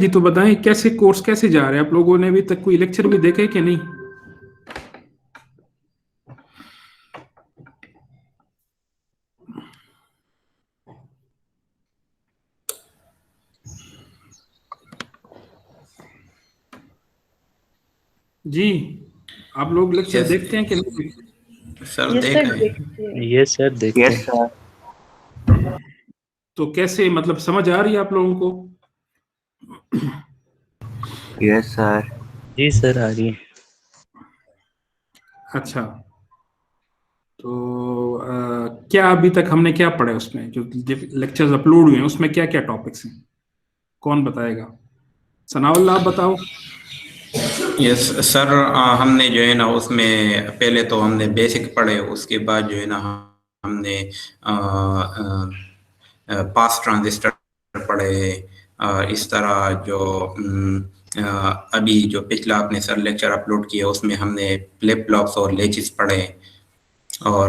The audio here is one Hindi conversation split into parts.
जी तो बताएं कैसे कोर्स कैसे जा रहे हैं आप लोगों ने? अभी तक कोई लेक्चर भी देखा है कि नहीं? जी आप लोग लेक्चर यस देखते हैं कि नहीं? सर, यस देख सर, रहे हैं। देखते हैं। ये सर देखते यस हैं। सर। तो कैसे मतलब समझ आ रही है आप लोगों को? Yes sir. जी सर आ रही है। अच्छा तो क्या अभी तक हमने क्या पढ़ा है उसमें जो लेक्चर्स अपलोड हुए हैं उसमें क्या क्या टॉपिक्स हैं? कौन बताएगा? सनाउल्लाह आप बताओ। यस सर, हमने जो है ना उसमें पहले तो हमने बेसिक पढ़े, उसके बाद जो है ना हमने पास ट्रांजिस्टर पढ़े। इस तरह जो अभी जो पिछला आपने सर लेक्चर अपलोड किया उसमें हमने फ्लिप फ्लॉप्स और लेचिस पढ़े, और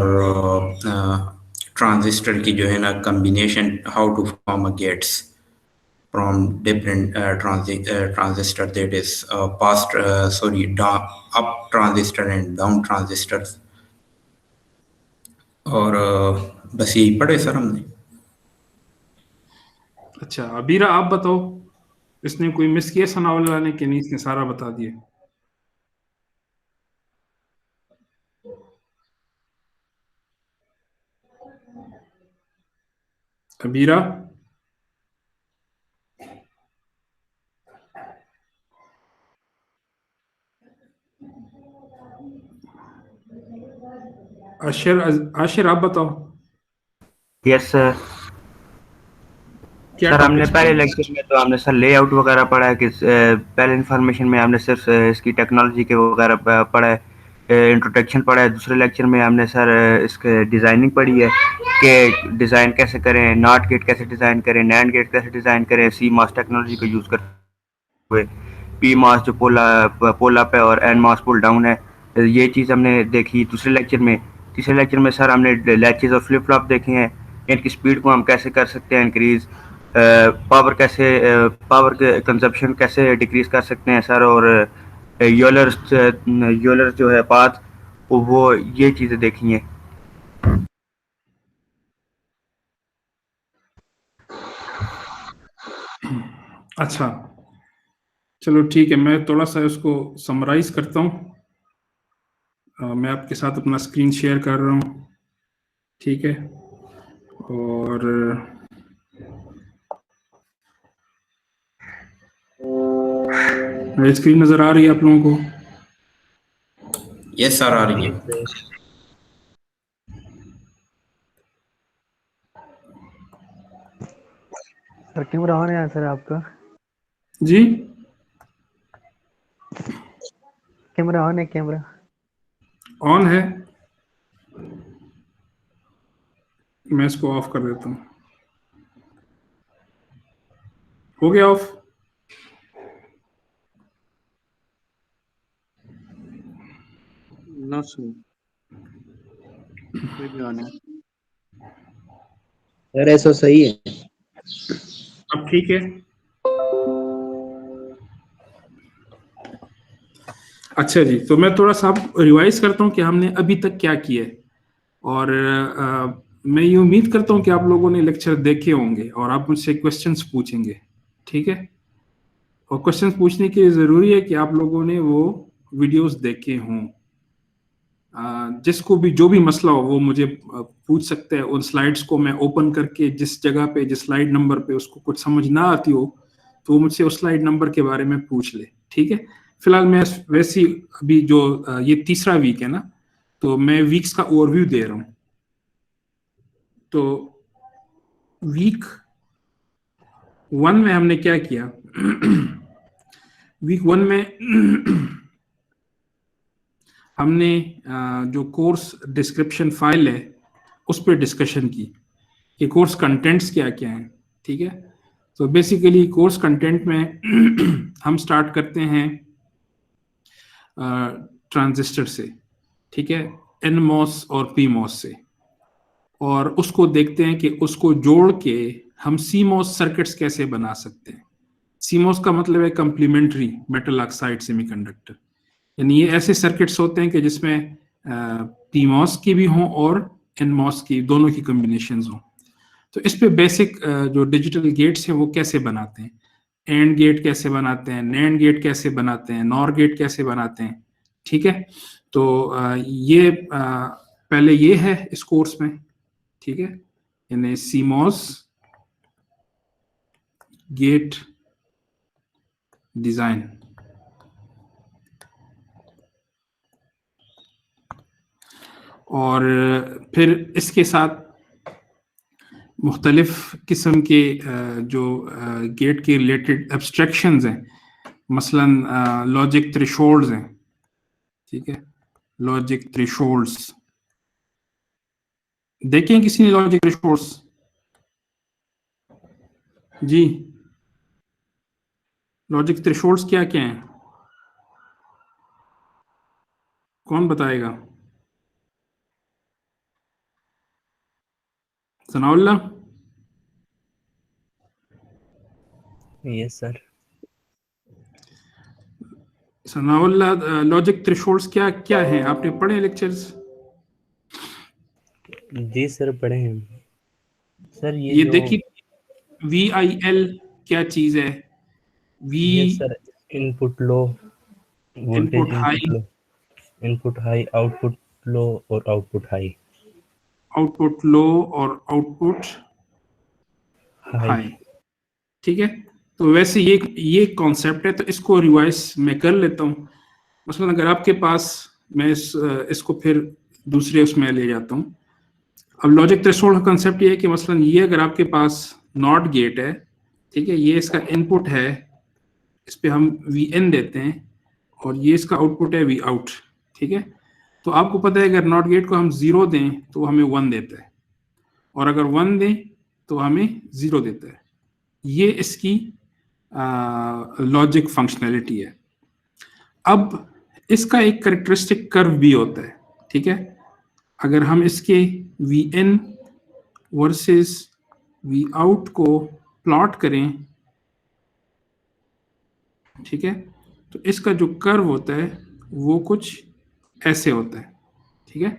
ट्रांजिस्टर की जो है ना combination, how to form a gates from different transistor, that is down, up transistor and down transistors। और बस यही पढ़े सर हमने। अच्छा अबीरा आप बताओ, इसने कोई मिस किया सनाउल्लाह ने कि नहीं? इसने सारा बता दिए। अबीरा आशिर आशिर आप बताओ यस सर। क्या सर हमने टॉपिक्स पहले पढ़े? लेक्चर में तो हमने सर लेआउट वगैरह पढ़ा है कि पहले इन्फॉर्मेशन में हमने सिर्फ इसकी टेक्नोलॉजी के वगैरह पढ़ा है, इंट्रोडक्शन पढ़ा है। दूसरे लेक्चर में हमने सर इसके डिज़ाइनिंग पढ़ी है कि डिज़ाइन कैसे करें, नॉट गेट कैसे डिज़ाइन करें, नैंड गेट कैसे डिज़ाइन करें सी मास टेक्नोलॉजी को यूज़ करते हुए। पी मास जो पोल अप है और एन मास पुल डाउन है, ये चीज़ हमने देखी दूसरे लेक्चर में। तीसरे लेक्चर में सर हमने लैचेज और फ्लिप फ्लॉप देखे हैं, इनकी स्पीड को हम कैसे कर सकते हैं इंक्रीज, पावर के कंजप्शन कैसे डिक्रीज कर सकते हैं सर, और यूलर जो है पाथ, वो ये चीज़ें देखी हैं। अच्छा चलो ठीक है, मैं थोड़ा सा इसको समराइज करता हूँ। मैं आपके साथ अपना स्क्रीन शेयर कर रहा हूँ, ठीक है? और मेरी स्क्रीन नजर आ रही है आप लोगों को? यस सर, आ रही है। सर कैमरा ऑन है सर आपका? जी कैमरा ऑन है, कैमरा ऑन है, मैं इसको ऑफ कर देता हूँ। हो गया ऑफ? नो सर, कोई भी ऑन है। सर ऐसा सही है। अब ठीक है? अच्छा जी, तो मैं थोड़ा सा रिवाइज करता हूँ कि हमने अभी तक क्या किया है। और मैं ये उम्मीद करता हूँ कि आप लोगों ने लेक्चर देखे होंगे और आप मुझसे क्वेश्चंस पूछेंगे, ठीक है? और क्वेश्चंस पूछने के लिए ज़रूरी है कि आप लोगों ने वो वीडियोस देखे हों। जिसको भी जो भी मसला हो वो मुझे पूछ सकते हैं। उन स्लाइड्स को मैं ओपन करके जिस जगह पे, जिस स्लाइड नंबर पे उसको कुछ समझ ना आती हो तो वो मुझसे उस स्लाइड नंबर के बारे में पूछ ले, ठीक है? फिलहाल मैं वैसी अभी जो ये तीसरा वीक है ना, तो मैं वीक्स का ओवरव्यू दे रहा हूँ। तो वीक 1 में हमने क्या किया? वीक 1 में हमने जो कोर्स डिस्क्रिप्शन फाइल है उस पर डिस्कशन की कि कोर्स कंटेंट्स क्या क्या हैं, ठीक है? तो बेसिकली कोर्स कंटेंट में हम स्टार्ट करते हैं ट्रांजिस्टर से, ठीक है? एनमॉस और पीमॉस से, और उसको देखते हैं कि उसको जोड़ के हम सीमॉस सर्किट्स कैसे बना सकते हैं, सीमोस का मतलब है कंप्लीमेंट्री मेटल ऑक्साइड सेमीकंडक्टर, यानी ये ऐसे सर्किट्स होते हैं कि जिसमें पीमॉस की भी हों और एनमॉस की, दोनों की कॉम्बिनेशंस हों। तो इस पे बेसिक जो डिजिटल गेट्स हैं वो कैसे बनाते हैं, एंड गेट कैसे बनाते हैं, नैंड गेट कैसे बनाते हैं, नॉर गेट कैसे बनाते हैं, ठीक है। तो ये पहले ये है इस कोर्स में, ठीक है, यानी सीमॉस गेट डिजाइन। और फिर इसके साथ मुख्तलिफ किस्म के जो गेट के रिलेटेड एब्स्ट्रैक्शंस हैं, मसलन लॉजिक थ्रेशोल्ड्स हैं, ठीक है, लॉजिक थ्रेशोल्ड्स देखें किसी ने लॉजिक थ्रेशोल्ड्स? जी, लॉजिक थ्रेशोल्ड्स क्या क्या हैं, कौन बताएगा? Sanaullah? Yes sir. Sanaullah, logic thresholds क्या क्या हैं, आपने पढ़े लेक्चर्स? जी सर पढ़े हैं सर। ये देखिए VIL क्या चीज है? ये sir input low voltage, input high, input high, output low और आउटपुट हाई। आउटपुट लो और आउटपुट हाई, ठीक है। तो वैसे ये कॉन्सेप्ट है, तो इसको रिवाइज मैं कर लेता हूँ। मसलन अगर आपके पास, मैं इसको फिर दूसरे उसमें ले जाता हूँ। अब लॉजिक थ्रेशोल्ड का कॉन्सेप्ट ये है कि मसलन ये अगर आपके पास नॉट गेट है, ठीक है, ये इसका इनपुट है, इस पे हम Vn देते हैं, और ये इसका आउटपुट है Vout, ठीक है। तो आपको पता है अगर नॉट गेट को हम 0 दें तो हमें 1 देता है, और अगर 1 दें तो हमें 0 देता है। ये इसकी लॉजिक फंक्शनैलिटी है। अब इसका एक कैरेक्टरिस्टिक कर्व भी होता है, ठीक है। अगर हम इसके Vn वर्सेस Vout को प्लॉट करें, ठीक है, तो इसका जो कर्व होता है वो कुछ ऐसे होता है, ठीक है।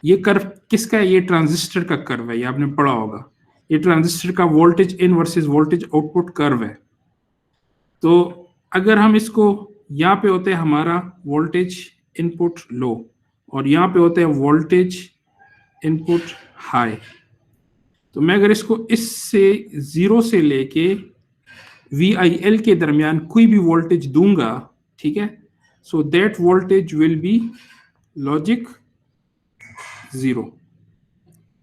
ये कर्व किसका है? ये ट्रांजिस्टर का कर्व है, ये आपने पढ़ा होगा। ये ट्रांजिस्टर का वोल्टेज इन वर्सेस वोल्टेज आउटपुट कर्व है। तो अगर हम इसको, यहाँ पे होते हैं हमारा वोल्टेज इनपुट लो, और यहाँ पे होते हैं वोल्टेज इनपुट हाई। तो मैं अगर इसको इससे 0 से लेके VIL के दरमियान कोई भी वोल्टेज दूंगा, ठीक है, so that voltage will be logic 0,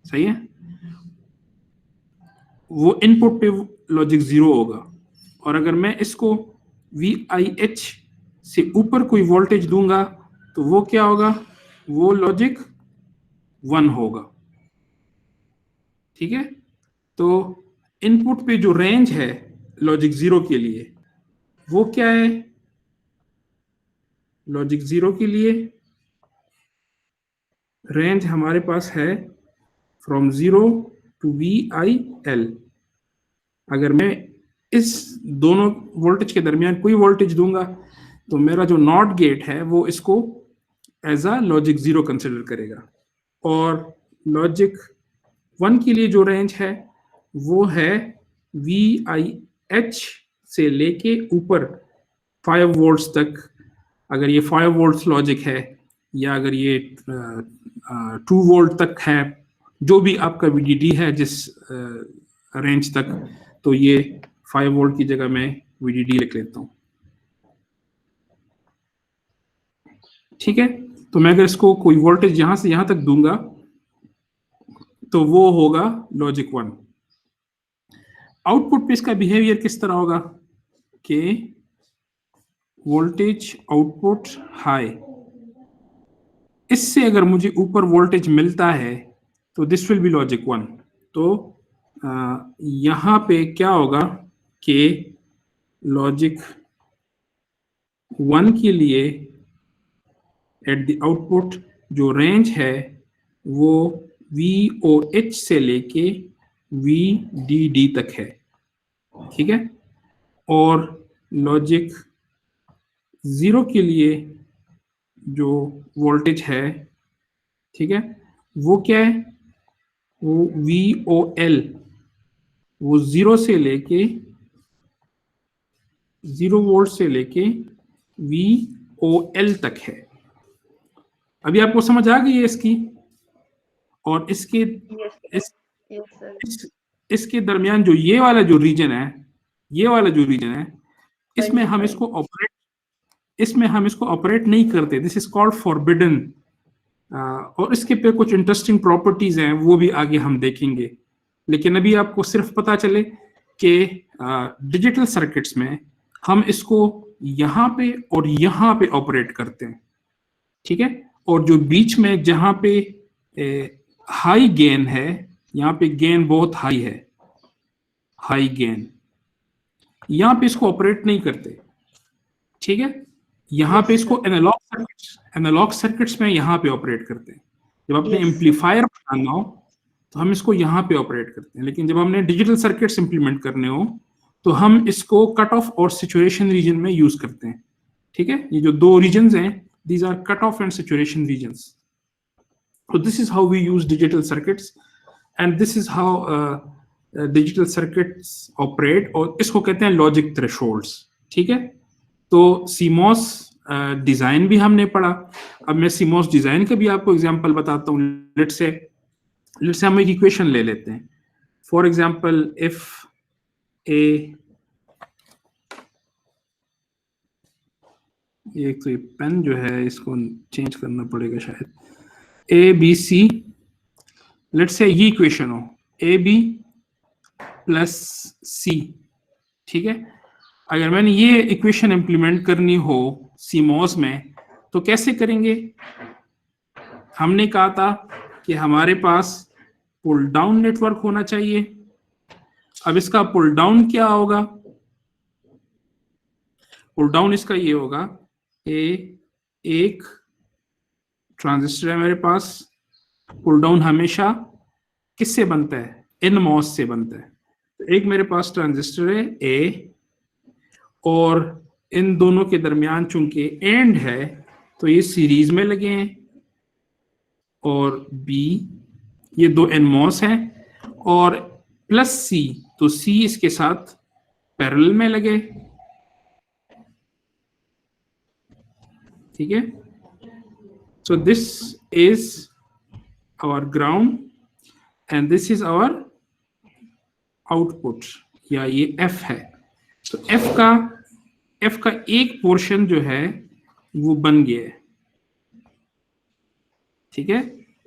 सही है। वो इनपुट पे लॉजिक 0 होगा, और अगर मैं इसको VIH से ऊपर कोई वोल्टेज दूंगा तो वो क्या होगा? वो लॉजिक 1 होगा, ठीक है। तो इनपुट पे जो रेंज है लॉजिक 0 के लिए वो क्या है? लॉजिक 0 के लिए रेंज हमारे पास है फ्रॉम 0 टू VIL। अगर मैं इस दोनों वोल्टेज के दरमियान कोई वोल्टेज दूंगा तो मेरा जो नॉट गेट है वो इसको एज अ लॉजिक 0 कंसिडर करेगा, और लॉजिक 1 के लिए जो रेंज है वो है VIH से लेके ऊपर 5 वोल्ट्स तक। अगर ये 5 वोल्ट्स लॉजिक है, या अगर ये 2 वोल्ट तक है, जो भी आपका VDD है जिस रेंज तक, तो ये 5 वोल्ट की जगह मैं VDD लिख लेता हूँ, ठीक है। तो मैं अगर इसको कोई वोल्टेज यहां से यहां तक दूंगा तो वो होगा लॉजिक 1। आउटपुट पे इसका बिहेवियर किस तरह होगा कि वोल्टेज आउटपुट हाई, इससे अगर मुझे ऊपर वोल्टेज मिलता है तो दिस विल बी लॉजिक 1। तो यहाँ पे क्या होगा कि लॉजिक 1 के लिए एट द आउटपुट जो रेंज है वो VOH से लेके VDD तक है, ठीक है। और लॉजिक 0 के लिए जो वोल्टेज है, ठीक है, वो क्या है, वो VOL, वो 0 से लेके 0 वोल्ट से लेके VOL तक है। अभी आपको समझ आ गई है इसकी? और इसके इसके दरमियान जो ये वाला जो रीजन है, ये वाला जो रीजन है, इसमें हम इसको ऑपरेट नहीं करते। This is called forbidden. और इसके पे कुछ इंटरेस्टिंग प्रॉपर्टीज हैं, वो भी आगे हम देखेंगे। लेकिन अभी आपको सिर्फ पता चले कि डिजिटल सर्किट्स में हम इसको यहाँ पे और यहाँ पे ऑपरेट करते हैं, ठीक है। और जो बीच में जहाँ पे हाई गेन है, यहाँ पे गेन बहुत हाई है, हाई गेन, यहाँ पे इसको ऑपरेट नहीं करते, ठीक है। यहाँ पे इसको एनालॉग सर्किट्स में यहाँ पे ऑपरेट करते हैं। जब अपने एम्पलीफायर बनाना हो तो हम इसको यहाँ पे ऑपरेट करते हैं, लेकिन जब हमने डिजिटल सर्किट्स इंप्लीमेंट करने हो तो हम इसको कट ऑफ और सिचुएशन रीजन में यूज करते हैं, ठीक है। ये जो दो रीजन्स हैं, these are cutoff and saturation regions. So this is how we use digital circuits, and this is how digital circuits operate, और इसको कहते हैं logic thresholds, ठीक है। तो CMOS डिजाइन भी हमने पढ़ा। अब मैं CMOS डिजाइन का भी आपको एग्जांपल बताता हूँ। लेट्स से हम एक इक्वेशन ले लेते हैं। फॉर एग्जांपल, इफ एक तो ये पेन जो है इसको चेंज करना पड़ेगा शायद। ABC, लेट्स से ये इक्वेशन हो AB प्लस C, ठीक है। अगर मैंने ये इक्वेशन इंप्लीमेंट करनी हो CMOS में तो कैसे करेंगे? हमने कहा था कि हमारे पास पुल डाउन नेटवर्क होना चाहिए। अब इसका पुल डाउन क्या होगा? पुल डाउन इसका ये होगा, एक ट्रांजिस्टर है मेरे पास, पुल डाउन हमेशा किससे बनता है? NMOS से बनता है। तो एक मेरे पास ट्रांजिस्टर है A, और इन दोनों के दरमियान चूंकि एंड है तो ये सीरीज में लगे हैं, और B, ये दो NMOS हैं, और प्लस C, तो C इसके साथ पैरेलल में लगे, ठीक है। So this is our ground and this is our output, या ये F है। तो F का एक पोर्शन जो है वो बन गया है, ठीक है।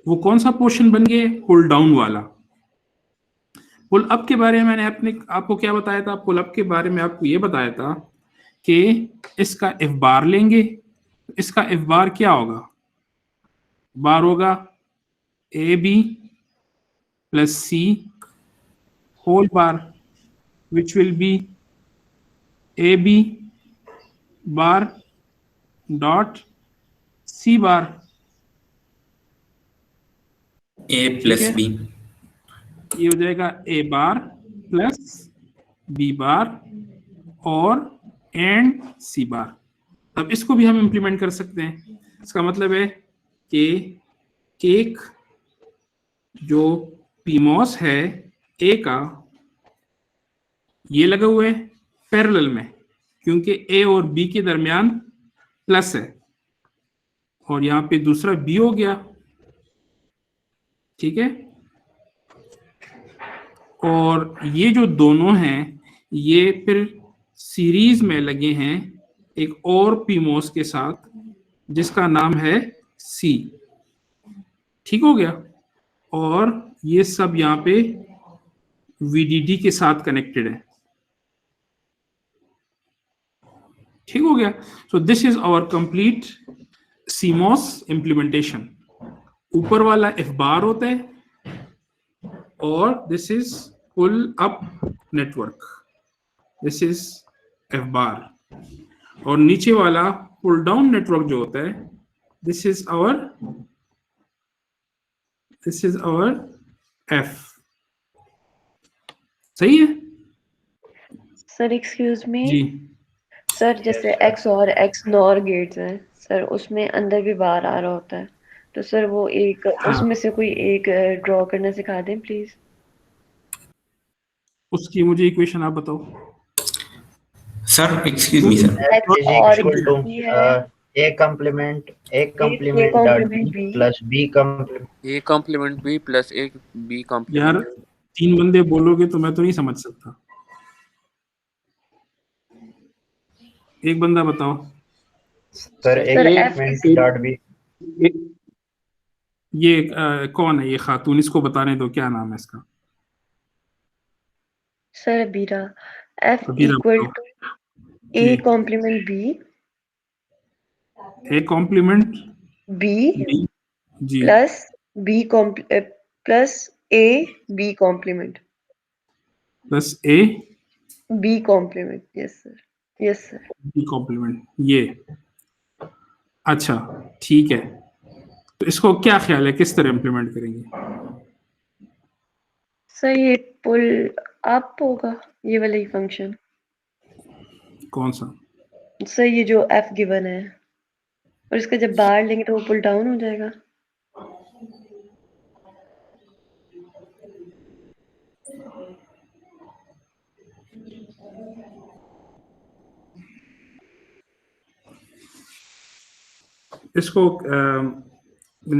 वो कौन सा पोर्शन बन गया? पुल डाउन वाला। पुल अप के बारे में मैंने आपको क्या बताया था? पुल अप के बारे में आपको ये बताया था कि इसका F बार लेंगे। इसका F बार क्या होगा? बार होगा AB plus C whole bar, which will be AB bar dot C bar, A plus B, ये हो जाएगा A bar plus B bar और एंड C बार। अब इसको भी हम इंप्लीमेंट कर सकते हैं। इसका मतलब है कि एक जो PMOS है A का, ये लगा हुआ है पैरेलल में, क्योंकि A और B के दरमियान प्लस है, और यहां पे दूसरा B हो गया, ठीक है। और ये जो दोनों हैं ये फिर सीरीज में लगे हैं एक और PMOS के साथ जिसका नाम है C, ठीक हो गया। और ये सब यहाँ पे VDD के साथ कनेक्टेड है, ठीक हो गया। So this is our complete CMOS implementation. ऊपर वाला F बार होता है और this is pull up network, this is F bar, और नीचे वाला पुल डाउन नेटवर्क जो होता है, दिस इज आवर F। सही है? सर एक्सक्यूज मी जी सर, जैसे एक्स और एक्स नॉर गेट्स हैं सर, उसमें अंदर भी बाहर आ रहा होता है, तो सर वो एक हाँ, उसमें से कोई एक ड्रॉ करना सिखा दें प्लीज। उसकी मुझे इक्वेशन आप बताओ। Sir, excuse me, sir. F X is और equal to बी है, A complement A dot complement B B, plus B complement. A complement B plus A B यार complement. 3 बंदे बोलोगे तो मैं तो नहीं समझ सकता, एक बंदा बताओ। Sir, A sir F complement dot B. ये कौन है ये खातून, इसको बताने दो, क्या नाम है इसका? सर बीरा, एफ कबीरा इक्वल बताओ। टू ए जी, complement B, A complement B B, जी plus B plus A B complement, plus A B complement, yes sir, yes sir. B complement, ये अच्छा ठीक है। तो इसको क्या ख्याल है किस तरह इम्प्लीमेंट करेंगे? सर ये पुल अप होगा, ये वाला ही फंक्शन कौन सा? सर, ये जो एफ गिवन है, और इसका जब बाहर लेंगे तो वो पुल डाउन हो जाएगा। इसको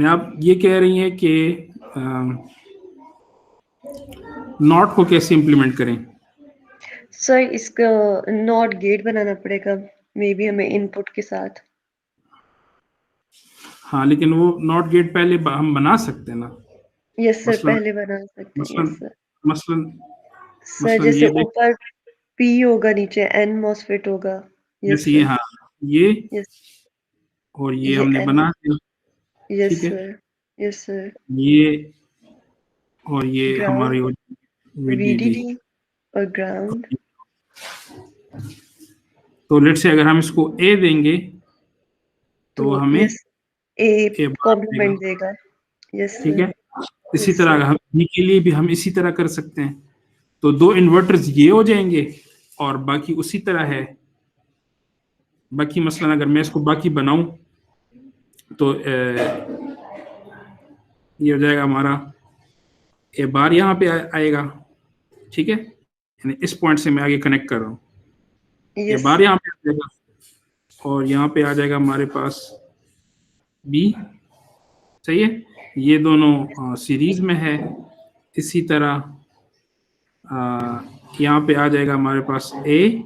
आप ये कह रही हैं कि नॉट को कैसे इम्प्लीमेंट करें? सर इसका नॉट गेट बनाना पड़ेगा, मे बी हमें इनपुट के साथ। हाँ, लेकिन वो नॉट गेट पहले हम बना सकते हैं ना। यस सर, मसलन पहले बना सकते हैं, मसलन यस सर। मसलन सर मसलन जैसे ये देख, ऊपर पी होगा, नीचे एन मॉसफेट होगा। यस जैसे ये, सर, हाँ ये यस, और ये ये हमने एन, बना दिया, यस ठीक है। Sir, yes sir. ये और ये ग्राउंड, हमारी वीडीडी। वीडीडी और ग्राउंड। तो लेट से अगर हम इसको ए देंगे तो हमें यस, ए ए बार कॉम्प्लीमेंट देगा, देगा। यस ठीक सर, है। इसी यस तरह सर, हम बी के लिए भी हम इसी तरह कर सकते हैं। तो 2 इन्वर्टर्स ये हो जाएंगे और बाकी उसी तरह है। बाकी मसलन अगर मैं इसको बाकी बनाऊं तो ये हो जाएगा हमारा ए बार यहाँ पे आएगा, ठीक है। यानी इस पॉइंट से मैं आगे कनेक्ट कर रहा हूँ, ए यस बार यहाँ पे आ जाएगा और यहाँ पे आ जाएगा हमारे पास बी, सही है। ये दोनों सीरीज में है। इसी तरह यहाँ पे आ जाएगा हमारे पास ए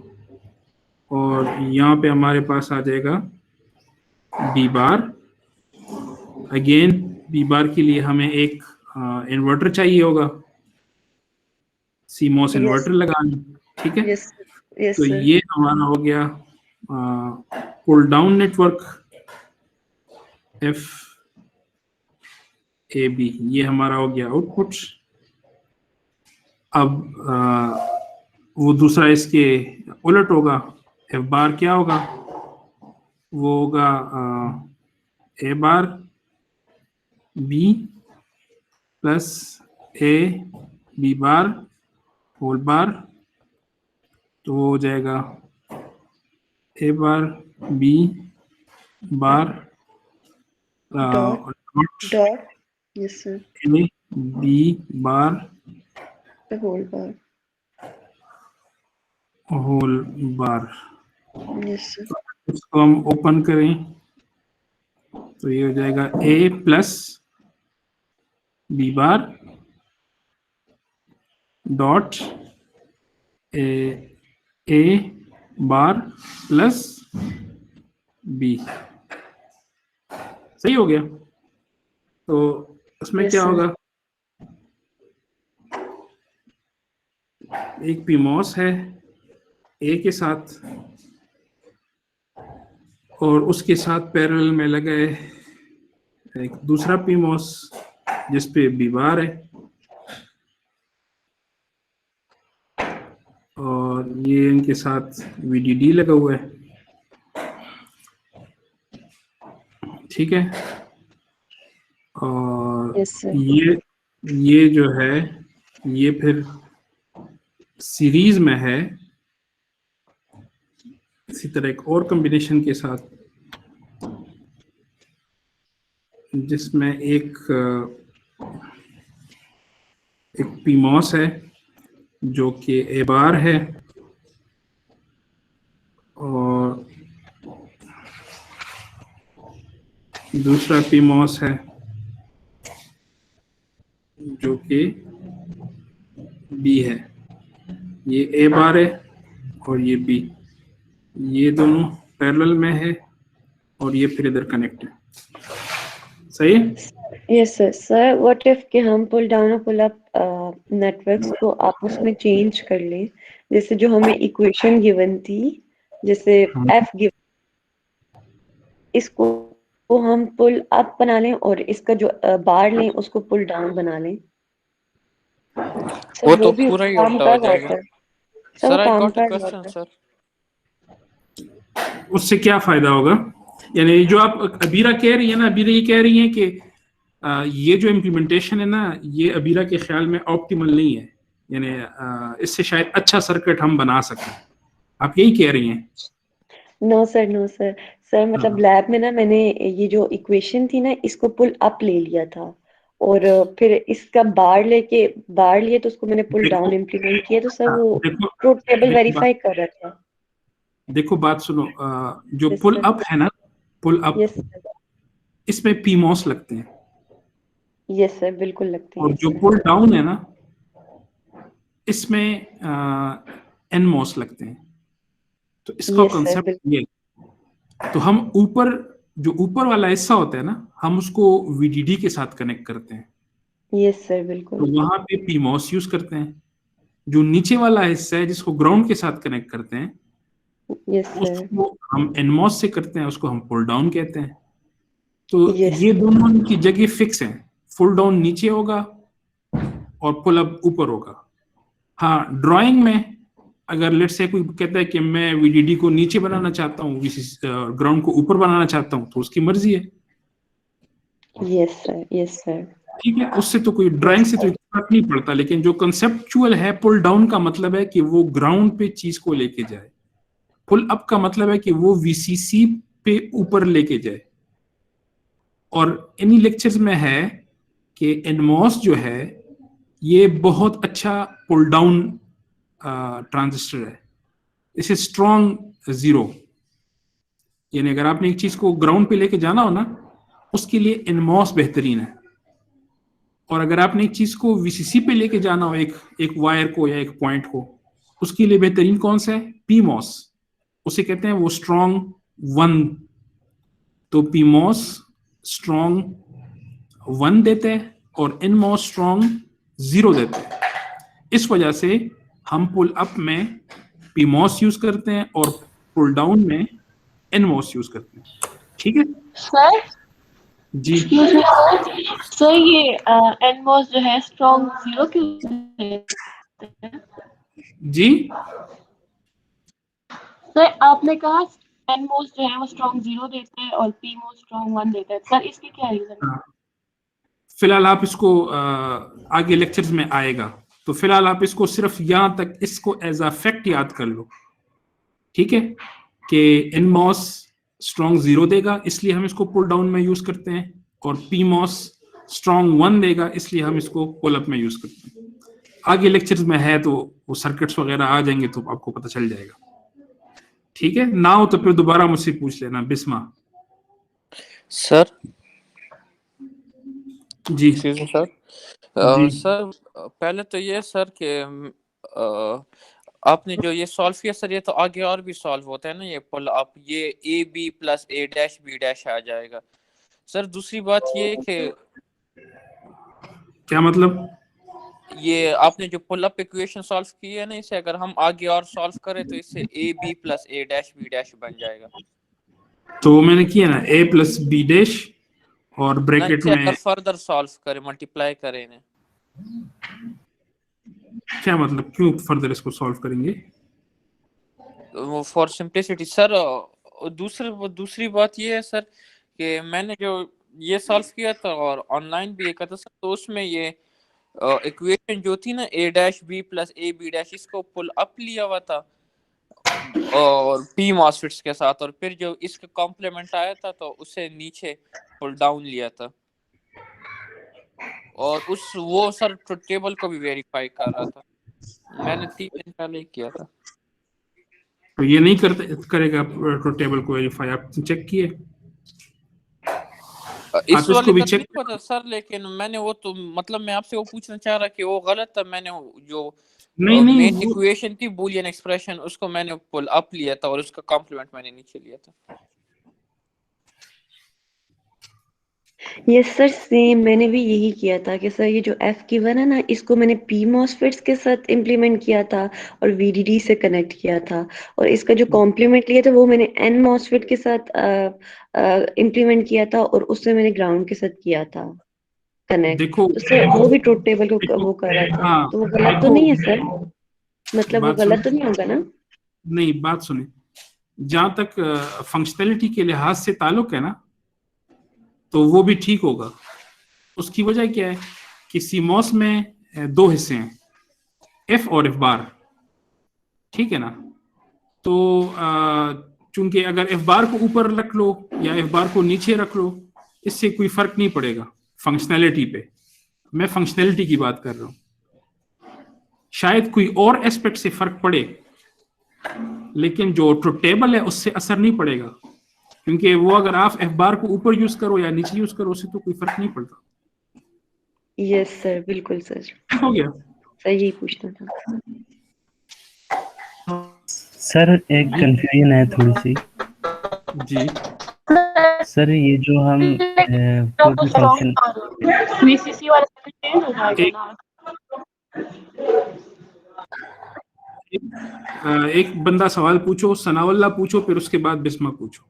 और यहाँ पे हमारे पास आ जाएगा B bar. Again B bar के लिए हमें एक इन्वर्टर चाहिए होगा, सीमोस इन्वर्टर लगाना, ठीक है। यस यस तो सर, ये हमारा हो गया pull down network F A B, ये हमारा हो गया आउटपुट। अब वो दूसरा इसके उलट होगा, एफ बार क्या होगा, वो होगा A bar B plus A B bar whole bar, तो वो हो जाएगा A bar B bar dot, yes sir, A B bar whole bar, whole bar. Yes sir, इसको हम ओपन करें तो ये हो जाएगा A plus B bar dot A bar plus B, सही हो गया। तो इसमें Yes, क्या sir. होगा, एक पीमॉस है ए के साथ और उसके साथ पैरेलल में लगा है एक दूसरा पीमॉस जिस पे बी बार है, और ये इनके साथ वीडीडी लगा हुआ है, ठीक है। और Yes, sir. ये जो है ये फिर सीरीज में है इसी तरह एक और कॉम्बिनेशन के साथ जिसमें एक पीमॉस है जो कि ए बार है और दूसरा पीमॉस है जो कि बी है। ये ए बार है और ये बी, ये दोनों पैरेलल में है और ये फिर इधर कनेक्ट है। सही है? Yes sir. Sir what if कि हम पुल डाउन और पुल अप नेटवर्क्स को आपस में चेंज कर लें, जैसे जो हमें इक्वेशन गिवन थी, जैसे एफ गिवन, इसको हम पुल अप बना लें और इसका जो बार लें उसको पुल डाउन बना लें। वो तो पूरा ही उल्टा हो जाएगा। Sir I got a question sir. उससे क्या फायदा होगा? यानी जो आप अबीरा कह रही है ना, अबीरा ये कह रही है कि ये जो इम्प्लीमेंटेशन है ना, ये अबीरा के ख्याल में ऑप्टिमल नहीं है, यानी इससे शायद अच्छा सर्किट हम बना सकें। आप यही कह रही हैं? No sir, no sir. Sir मतलब लैब में ना मैंने ये जो इक्वेशन थी ना, इसको पुल अप ले लिया था और फिर इसका बार लिए तो उसको मैंने पुल डाउन इम्प्लीमेंट किया, तो सर वो ट्रूथ टेबल वेरीफाई कर रहा था। देखो बात सुनो, जो Yes, पुल sir. अप है ना, पुल अप, यस सर, इसमें पीमॉस लगते हैं यस सर, बिल्कुल लगते हैं। और जो पुल डाउन है ना, इसमें एनमॉस लगते हैं। तो इसका Yes, sir, कंसेप्ट ये है। तो हम जो ऊपर वाला हिस्सा होता है ना, हम उसको वीडीडी के साथ कनेक्ट करते हैं, यस सर, तो बिल्कुल। वहां पे पीमॉस यूज करते हैं। जो नीचे वाला हिस्सा है जिसको ग्राउंड के साथ कनेक्ट करते हैं, यस सर, उसको हम एनमॉस से करते हैं, उसको हम पुल डाउन कहते हैं। तो Yes. ये दोनों की जगह फिक्स हैं, पुल डाउन नीचे होगा और पुल अप ऊपर होगा। हाँ, ड्राइंग में अगर लेट से कोई कहता है कि मैं वीडीडी को नीचे बनाना चाहता हूँ, ग्राउंड को ऊपर बनाना चाहता हूँ, तो उसकी मर्जी है। Yes sir, yes sir. ठीक है, उससे तो कोई ड्राइंग से तो फर्क नहीं पड़ता, लेकिन जो कंसेप्चुअल है, पुल डाउन का मतलब है कि वो ग्राउंड पे चीज को लेके जाए, पुल अप का मतलब है कि वो वीसीसी पे ऊपर लेके जाए। और इन्हीं लेक्चर्स में है कि एनमॉस जो है ये बहुत अच्छा पुल डाउन ट्रांजिस्टर है। इसे स्ट्रॉन्ग जीरो, यानी अगर आपने एक चीज को ग्राउंड पे लेके जाना हो ना, उसके लिए एनमॉस बेहतरीन है। और अगर आपने एक चीज को वीसीसी पे लेके जाना हो, एक वायर को या एक पॉइंट को, उसके लिए बेहतरीन कौन सा है? पीमॉस। उसे कहते हैं वो स्ट्रॉन्ग 1। तो पीमॉस स्ट्रॉन्ग 1 देते हैं और एनमॉस स्ट्रॉन्ग 0 देते हैं। इस वजह से हम पुल अप में पीमॉस यूज करते हैं और पुल डाउन में एनमॉस यूज करते हैं। ठीक है सर? जी? सर ये एनमॉस जो है स्ट्रॉन्ग 0 क्यों? जी सर आपने कहा एनमॉस जो है वो स्ट्रॉन्ग 0 देते हैं और पीमॉस स्ट्रॉन्ग 1 देता है, सर इसकी क्या रीजन है? फिलहाल आप इसको आगे लेक्चर्स में आएगा, तो फिलहाल आप इसको सिर्फ यहां तक इसको एज अ फैक्ट याद कर लो। ठीक है, कि एनमॉस स्ट्रॉन्ग 0 देगा, इसलिए हम इसको पुल डाउन में यूज करते हैं, और पीमॉस स्ट्रॉन्ग 1 देगा, इसलिए हम इसको पुल अप में यूज करते हैं। आगे लेक्चर्स में है तो वो सर्किट्स वगैरह आ जाएंगे तो आपको पता चल जाएगा। ठीक है ना? हो तो फिर दोबारा मुझसे पूछ लेना। बिस्मा सर जी। सर सर पहले तो ये सर कि आपने जो ये सॉल्व किया सर, ये तो आगे और भी सॉल्व होता है ना, ये पुल अप, ये A B plus A dash B dash आ जाएगा। सर दूसरी बात ये कि क्या मतलब? ये आपने जो पुल अप इक्वेशन सॉल्व की है ना, इसे अगर हम आगे और सॉल्व करें तो इससे A B plus A dash B dash बन जाएगा। तो मैंने किया ना, ए प्लस बी डैश और ब्रैकेट में अगर फर्दर सॉल्व करें, मल्टीप्लाई करें इन्हें। क्या मतलब, क्यों फर्दर इसको सॉल्व करेंगे? For simplicity sir. दूसरी बात ये है सर कि मैंने जो ये सॉल्व किया था और ऑनलाइन भी एक था सर, तो उसमें ये इक्वेशन जो थी ना, A dash B plus A B dash, इसको पुल अप लिया हुआ था और पी मॉसफेट्स के साथ, और फिर जो इसका कॉम्प्लीमेंट आया था तो उसे नीचे पुल डाउन लिया था, और वो सर टेबल को भी वेरीफाई कर रहा था। मैंने 3 दिन पहले ही किया था। तो ये नहीं करेगा टेबल को वेरीफाई, आप चेक किए? इस आप इसको वाले भी का चेक नहीं पता सर, लेकिन मैंने वो तो मतलब मैं आपसे वो पूछना चाह रहा कि वो गलत था। मैंने जो नहीं मेन वो इक्वेशन थी बूलियन एक्सप्रेशन, उसको मैंने पुल अप लिया था और उसका कॉम्प्लीमेंट मैंने नीचे लिया था। यस सर, सेम मैंने भी यही किया था कि सर ये जो एफ गिवन है ना, इसको मैंने पी मॉसफेट्स के साथ इम्प्लीमेंट किया था और वीडीडी से कनेक्ट किया था, और इसका जो कॉम्प्लीमेंट लिया था वो मैंने एन मॉसफेट के साथ इम्प्लीमेंट किया था, और उससे मैंने ग्राउंड के साथ किया था कनेक्ट। देखो तो सर वो भी ट्रुथ टेबल को देखो, वो कर रहा था, हाँ तो वो गलत तो देखो, नहीं है सर? मतलब वो बात गलत सुन, तो नहीं होगा ना? नहीं बात सुने, जहां तक फंक्शनैलिटी के लिहाज से ताल्लुक है ना, तो वो भी ठीक होगा। उसकी वजह क्या है कि सीमॉस में 2 हिस्से हैं, एफ और एफ बार, ठीक है ना? तो चूंकि अगर एफ बार को ऊपर रख लो या एफ बार को नीचे रख लो, इससे कोई फर्क नहीं पड़ेगा फंक्शनैलिटी पे। मैं फंक्शनैलिटी की बात कर रहा हूँ, शायद कोई और एस्पेक्ट से फर्क पड़े, लेकिन जो ट्रुथ टेबल है उससे असर नहीं पड़ेगा, क्योंकि वो अगर आप एफ बार को ऊपर यूज करो या नीचे यूज करो, उससे तो कोई फर्क नहीं पड़ता। यस सर, बिल्कुल सर, हो गया। सर यही पूछना था। सर एक कंफ्यूजन है थोड़ी सी। जी सर ये जो हम कोई भी फंक्शन वीसीसी वाला चेंज हो जाएगा ना? एक बंदा सवाल पूछो, सनाउल्लाह पूछो, फिर उसके बाद बिस्मा पूछो।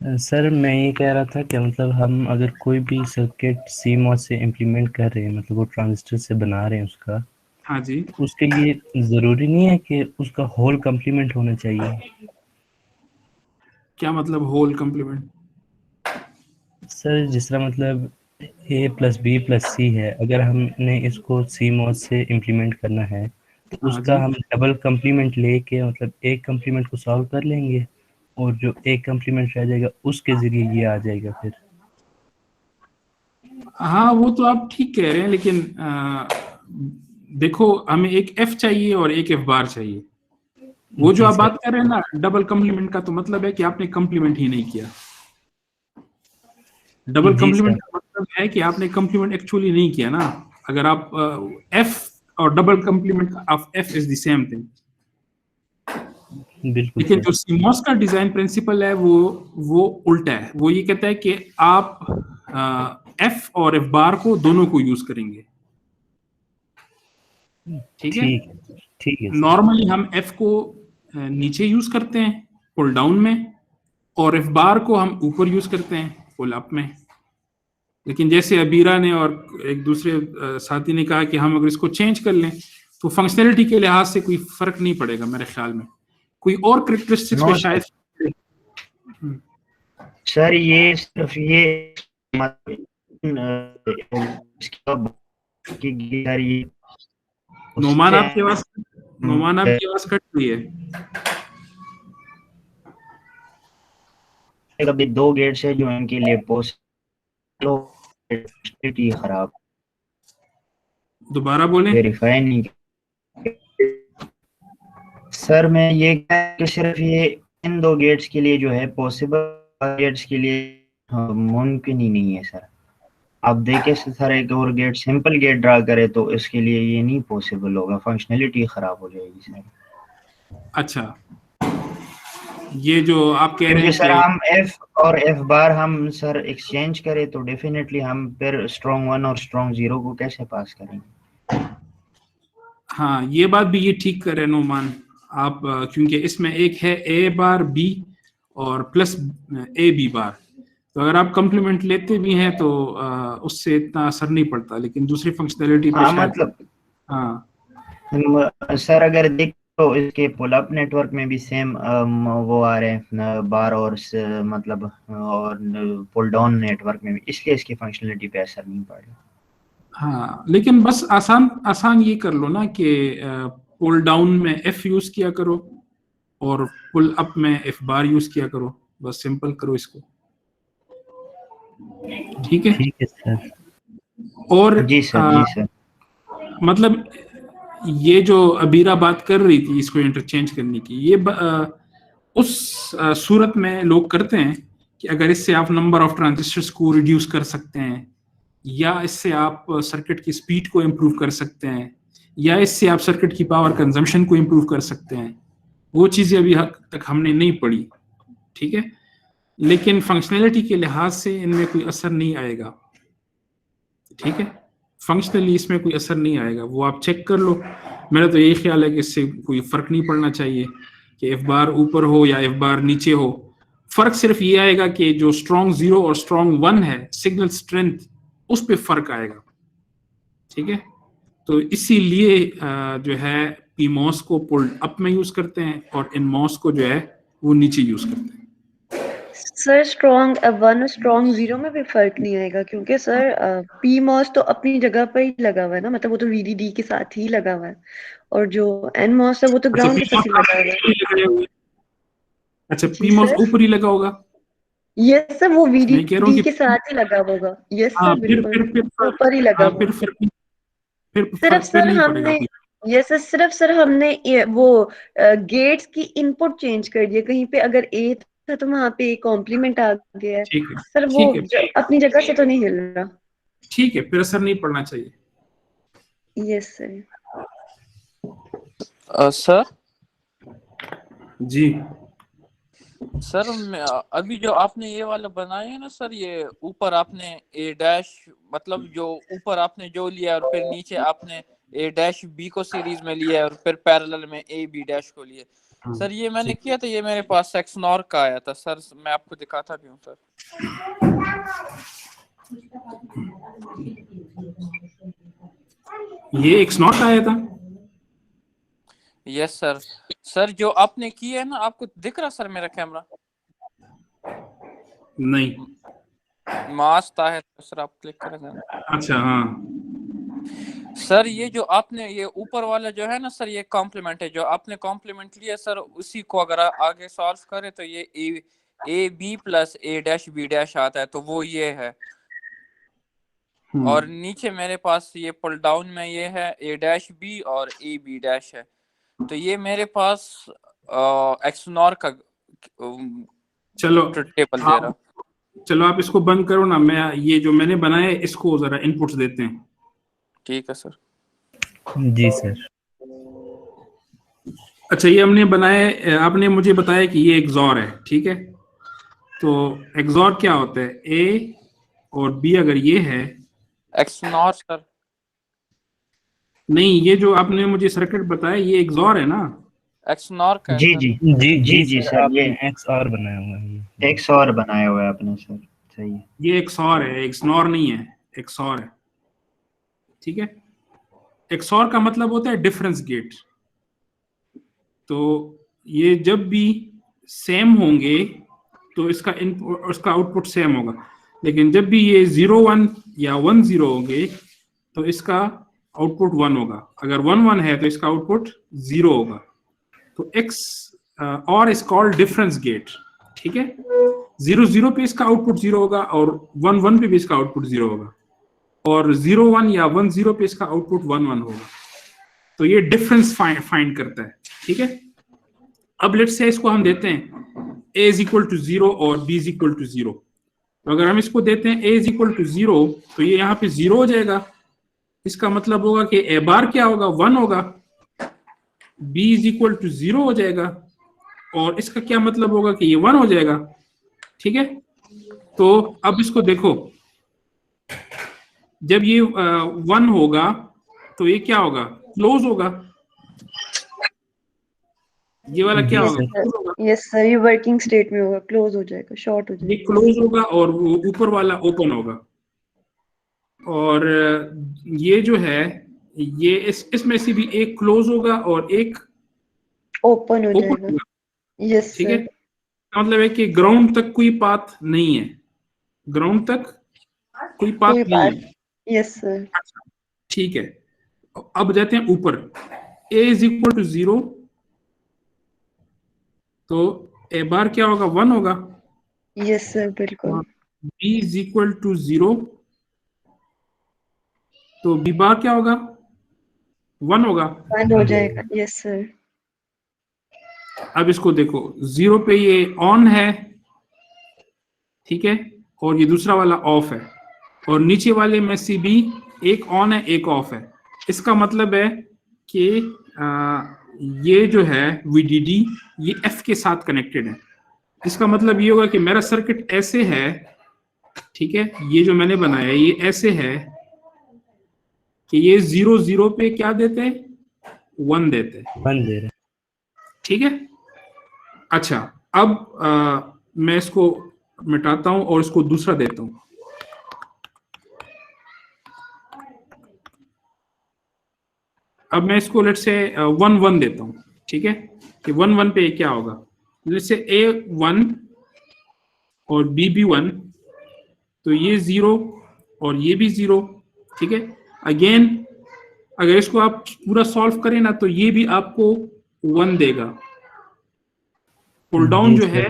सर मैं ये कह रहा था कि मतलब हम अगर कोई भी सर्किट सीमॉस से इम्प्लीमेंट कर रहे हैं, मतलब वो ट्रांजिस्टर से बना रहे हैं उसका, हाँ जी, उसके लिए ज़रूरी नहीं है कि उसका होल कम्प्लीमेंट होना चाहिए। क्या मतलब होल कम्प्लीमेंट? सर जिस तरह मतलब a प्लस बी प्लस सी है, अगर हमने इसको सीमॉस से इम्प्लीमेंट करना है तो हाँ उसका जी, हम डबल कम्प्लीमेंट लेके मतलब एक कम्प्लीमेंट को सॉल्व कर लेंगे, और जो एक कम्प्लीमेंट रह जाएगा उसके ज़रिए ये आ जाएगा फिर। हाँ वो तो आप ठीक कह रहे हैं, लेकिन देखो हमें एक एफ चाहिए और एक एफ बार चाहिए। वो जो जी आप सर। बात कर रहे हैं ना डबल कम्प्लीमेंट का, तो मतलब है कि आपने कम्प्लीमेंट ही नहीं किया। डबल जी कम्प्लीमेंट सर। का मतलब है कि आपने कम्प्लीमेंट एक्चुअली नहीं किया ना। अगर आप एफ और double complement of F is the same thing. बिल्कुल लेकिन सर। जो सीमॉस का डिजाइन प्रिंसिपल है वो उल्टा है। वो ये कहता है कि आप एफ और एफ बार को दोनों को यूज करेंगे, ठीक है? ठीक है सर। नॉर्मली हम एफ को नीचे यूज करते हैं पुल डाउन में, और एफ बार को हम ऊपर यूज करते हैं पुल अप में। लेकिन जैसे अबीरा ने और एक दूसरे साथी ने कहा कि हम अगर इसको चेंज कर लें तो फंक्शनैलिटी के लिहाज से कोई फर्क नहीं पड़ेगा मेरे ख्याल में। कोई और कैरेक्टरिस्टिक्स पे नो शायद सर, ये सिर्फ ये नोमान उससे आपकी आवाज कट रही है। कभी 2 गेट्स है जो इनके लिए पॉसिबिलिटी खराब, दोबारा बोलें। वेरीफाई नहीं। सर मैं ये कह कि सिर्फ ये इन 2 गेट्स के लिए जो है पॉसिबल गेट्स के लिए मुमकिन ही नहीं है सर। आप देखें सर, एक और गेट सिंपल गेट ड्रा करे तो इसके लिए ये नहीं पॉसिबल होगा, फंक्शनैलिटी खराब हो जाएगी सर। अच्छा, ये जो आप कह रहे क्योंकि हैं सर कि हम एफ और एफ बार हम सर एक्सचेंज करें तो डेफिनेटली हम फिर स्ट्रॉन्ग 1 और स्ट्रॉन्ग 0 को कैसे पास करेंगे? हाँ ये बात भी ये ठीक कर रहे हैं नोमान आप, क्योंकि इसमें एक है ए बार बी और प्लस ए बी बार, तो अगर आप कम्प्लीमेंट लेते भी हैं तो उससे इतना असर नहीं पड़ता, लेकिन दूसरी फंक्शनैलिटी पे हाँ शायद मतलब हाँ सर अगर देख तो इसके पुल अप नेटवर्क में भी सेम वो आ रहे हैं बार, और मतलब और पुल डाउन नेटवर्क में भी, इसलिए इसकी फंक्शनैलिटी पे असर नहीं पड़ रहा। हाँ, लेकिन बस आसान ये कर लो ना कि पुल डाउन में एफ यूज किया करो और पुल अप में एफ बार यूज किया करो, बस सिंपल करो इसको, ठीक है। ठीक है सर। और जी सर, जी सर। मतलब ये जो अबीरा बात कर रही थी इसको इंटरचेंज करने की, ये उस सूरत में लोग करते हैं कि अगर इससे आप नंबर ऑफ ट्रांजिस्टर्स को रिड्यूस कर सकते हैं, या इससे आप सर्किट की स्पीड को इम्प्रूव कर सकते हैं, या इससे आप सर्किट की पावर कंजम्पशन को इम्प्रूव कर सकते हैं, वो चीजें अभी तक हमने नहीं पढ़ी, ठीक है। लेकिन फंक्शनैलिटी के लिहाज से इनमें कोई असर नहीं आएगा, ठीक है। फंक्शनली इसमें कोई असर नहीं आएगा, वो आप चेक कर लो। मेरा तो यही ख्याल है कि इससे कोई फर्क नहीं पड़ना चाहिए कि एफ बार ऊपर हो या एफ बार नीचे हो। फर्क सिर्फ ये आएगा कि जो स्ट्रॉन्ग 0 और स्ट्रॉन्ग 1 है, सिग्नल स्ट्रेंथ, उस पे फर्क आएगा, ठीक है। तो इसीलिए जो है पीमॉस को पुल अप में यूज करते हैं और इनमॉस को जो है वो नीचे यूज करते हैं। सर स्ट्रॉन्ग 1 और स्ट्रॉन्ग 0 में भी फर्क नहीं आएगा, क्योंकि सर पी मॉस तो अपनी जगह पर ही लगा हुआ है ना, मतलब वो तो वीडीडी के साथ ही लगा हुआ है, और जो एन मॉस है वो तो ग्राउंड के साथ ही लगा हुआ है। अच्छा, पीमॉस ऊपर ही लगा होगा। यस सर, वो मैं कह रहा हूँ वीडीडी कि के साथ ही लगा होगा। यस हाँ, सर, फिर बिल्कुल ऊपर ही लगा होगा। फिर सिर्फ सर नहीं हमने पड़ेगा। यस सिर्फ सर हमने वो गेट्स की इनपुट चेंज कर दिया, कहीं पे अगर ए था तो वहां पे कॉम्प्लीमेंट आ गया है ठीक है, सर, वो ठीक है, अपनी जगह से तो नहीं हिल रहा। ठीक है, फिर असर नहीं पड़ना चाहिए। Yes sir. सर जी सर अभी जो आपने ये वाला बनाया है ना सर, ये ऊपर आपने ए डैश, मतलब जो ऊपर आपने जो लिया और फिर नीचे आपने ए डैश बी को सीरीज में लिया और फिर पैरेलल में ए बी डैश को लिया सर, ये मैंने किया था, ये मेरे पास एक्सनॉर का आया था सर, मैं आपको दिखाता भी हूँ सर। ये एक स्नॉट आया था। Yes sir. सर जो आपने किया है ना, आपको दिख रहा सर मेरा कैमरा? नहीं, मास्क है सर, आप क्लिक करेंगे। अच्छा हाँ सर ये जो आपने ये ऊपर वाला जो है ना सर, ये कॉम्प्लीमेंट है, जो आपने कॉम्प्लीमेंट लिया सर, उसी को अगर आगे सॉल्व करें तो ये A B plus A dash B dash आता है, तो वो ये है। और नीचे मेरे पास ये पुल डाउन में ये है ए डैश बी और ए बी डैश है, तो ये मेरे पास एक्सनॉर का चलो टेबल दे रहा। चलो आप इसको बंद करो ना, मैं ये जो मैंने बनाया है इसको जरा इनपुट्स देते हैं। ठीक है सर। जी सर। अच्छा, ये हमने बनाया, आपने मुझे बताया कि ये एक्सॉर है, ठीक है। तो एक्सॉर क्या होता है? ए और बी अगर ये है एक्सनॉर सर। नहीं, ये जो आपने मुझे सर्किट बताया ये एक्सॉर है ना? एक्सनॉर का जी जी जी जी जी सर, ये एक्स और बनाया हुआ है, एक्स और बनाया हुआ है आपने सर, सही है। ये एक्सॉर है, एक्सनॉर नहीं है, एक्सॉर है, ठीक है। एक्सॉर का मतलब होता है डिफरेंस गेट। तो ये जब भी सेम होंगे तो इसका इनपुट, उसका आउटपुट सेम होगा, लेकिन जब भी ये 0-1 या 1-0 होंगे तो इसका आउटपुट 1 होगा। अगर 1-1 है तो इसका आउटपुट 0 होगा। तो एक्स और इज कॉल्ड डिफरेंस गेट, ठीक है। 0-0 पे इसका आउटपुट 0 होगा और 1-1 पे भी इसका आउटपुट 0 होगा, और 0-1 या 1-0 पे इसका आउटपुट 1-1 होगा। तो ये डिफरेंस फाइंड करता है, ठीक है। अब लेट्स से इसको हम देते हैं a is equal to 0 और b is equal to 0। तो अगर हम इसको देते हैं a is equal to 0 तो ये यहाँ पे 0 हो जाएगा। इसका मतलब होगा कि a बार क्या होगा? 1 होगा। b is equal to 0 हो जाएगा, और इसका क्या मतलब होगा कि ये 1 हो जाएगा, ठीक है। तो अब इसको देखो, जब ये 1 होगा तो ये क्या होगा? क्लोज होगा। ये वाला क्या होगा? यस सर, ये वर्किंग स्टेट में होगा, क्लोज हो जाएगा, शॉर्ट हो ये जाएगा। क्लोज होगा और वो ऊपर वाला ओपन होगा। और ये जो है ये इसमें से भी एक क्लोज होगा और एक ओपन हो जाएगा। यस ठीक है। सर। मतलब है कि ग्राउंड तक कोई पाथ नहीं है, ग्राउंड तक कोई पाथ नहीं है। Yes sir. ठीक है, अब जाते हैं ऊपर। a is equal to 0 तो ए बार क्या होगा, 1 होगा। यस सर, बिल्कुल। बी इज इक्वल टू 0, तो बी बार क्या होगा, 1 होगा। 1 हो जाएगा। Yes sir. अब इसको देखो, 0 पे ये ऑन है, ठीक है, और ये दूसरा वाला ऑफ है, और नीचे वाले में सी बी एक ऑन है एक ऑफ है। इसका मतलब है कि ये जो है VDD ये F के साथ कनेक्टेड है। इसका मतलब ये होगा कि मेरा सर्किट ऐसे है, ठीक है, ये जो मैंने बनाया है ये ऐसे है कि ये 0 0 पे क्या देते हैं, 1 देते हैं, 1 दे रहे हैं। ठीक है। अच्छा, अब मैं इसको मिटाता हूं और इसको दूसरा देता हूं। अब मैं इसको लेट से 1 1 देता हूं, ठीक है, कि 1 1 पे क्या होगा, लेट से A1 और B भी 1, तो ये 0 और ये भी 0, ठीक है। अगेन अगर इसको आप पूरा सॉल्व करें ना तो ये भी आपको 1 देगा। पुल डाउन जो है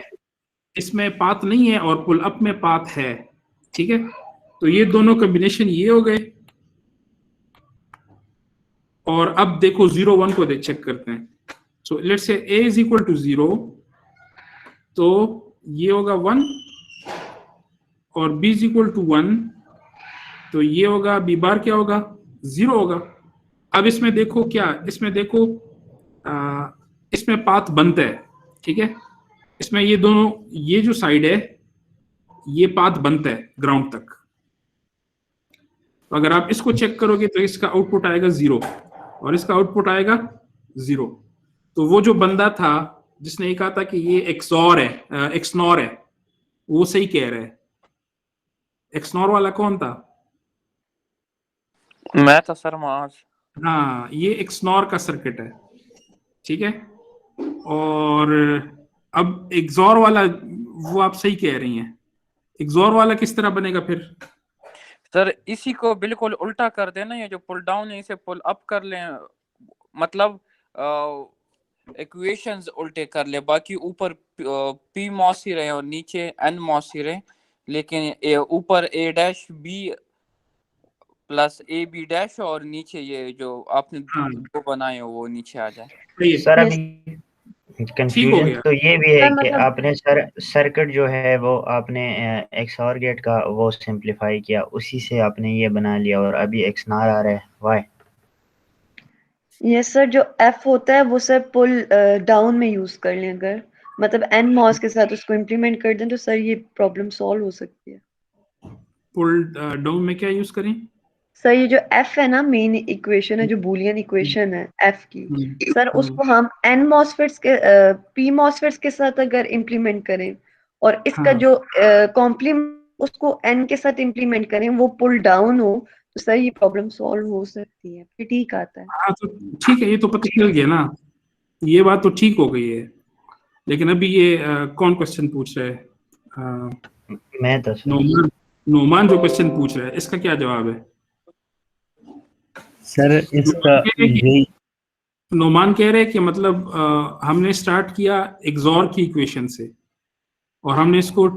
इसमें पाथ नहीं है और पुल अप में पाथ है, ठीक है। तो ये दोनों कॉम्बिनेशन ये हो गए। और अब देखो 0 1 को चेक करते हैं। So let's say A is equal to 0, तो ये होगा 1, और B इज इक्वल टू 1, तो ये होगा B बार क्या होगा, 0 होगा। अब इसमें देखो क्या, इसमें देखो इसमें पाथ बनता है, ठीक है। इसमें ये दोनों, ये जो साइड है ये पाथ बनता है ग्राउंड तक। तो अगर आप इसको चेक करोगे तो इसका आउटपुट आएगा 0 और इसका आउटपुट आएगा 0। तो वो जो बंदा था जिसने ये कहा था कि ये एक्सॉर है, एक्सनॉर है, वो सही कह रहा है। एक्सनॉर वाला कौन था? मैं था सर माज। हाँ, ये एक्सनॉर का सर्किट है, ठीक है। और अब एक्सॉर वाला, वो आप सही कह रही हैं। एक्सॉर वाला किस तरह बनेगा फिर? सर इसी को बिल्कुल उल्टा कर देना, ये जो पुल डाउन है इसे पुल अप कर लें, मतलब इक्वेशंस उल्टे कर ले। बाकी ऊपर P मॉस ही रहे और नीचे N मॉस ही रहे, लेकिन ऊपर A'B प्लस AB डैश और नीचे ये जो आपने दो बनाए हो वो नीचे आ जाए। सर अभी कंफ्यूजन तो ये भी है कि आपने सर्किट जो है वो आपने XOR गेट का वो सिंपलीफाई किया, उसी से आपने ये बना लिया और अभी XNOR आ रहा है। व्हाई? यस सर, जो F होता है वो सर पुल डाउन में यूज कर लें, अगर मतलब N मॉस के साथ उसको इम्प्लीमेंट कर दें तो सर ये प्रॉब्लम सॉल्व हो सकती है। पुल डाउन में क्या यूज करें? सर ये जो F है ना, मेन इक्वेशन है, जो बूलियन इक्वेशन है F की, सर उसको हम N मॉसफेट्स के P मॉसफेट्स के साथ अगर इम्प्लीमेंट करें और इसका जो कॉम्प्लीमेंट उसको N के साथ इम्प्लीमेंट करें, वो पुल डाउन हो, तो सर ये प्रॉब्लम सॉल्व हो सकती है, फिर ठीक आता है। हाँ तो ठीक है, ये तो पता चल गया ना, ये बात तो ठीक हो गई है। लेकिन अभी ये कौन क्वेश्चन पूछ रहा है? मैं तो नोमान जो क्वेश्चन पूछ रहा है इसका क्या जवाब है? सर इसका नोमान कह रहे हैं कि मतलब हमने स्टार्ट किया एक्सॉर की इक्वेशन से और हमने इसको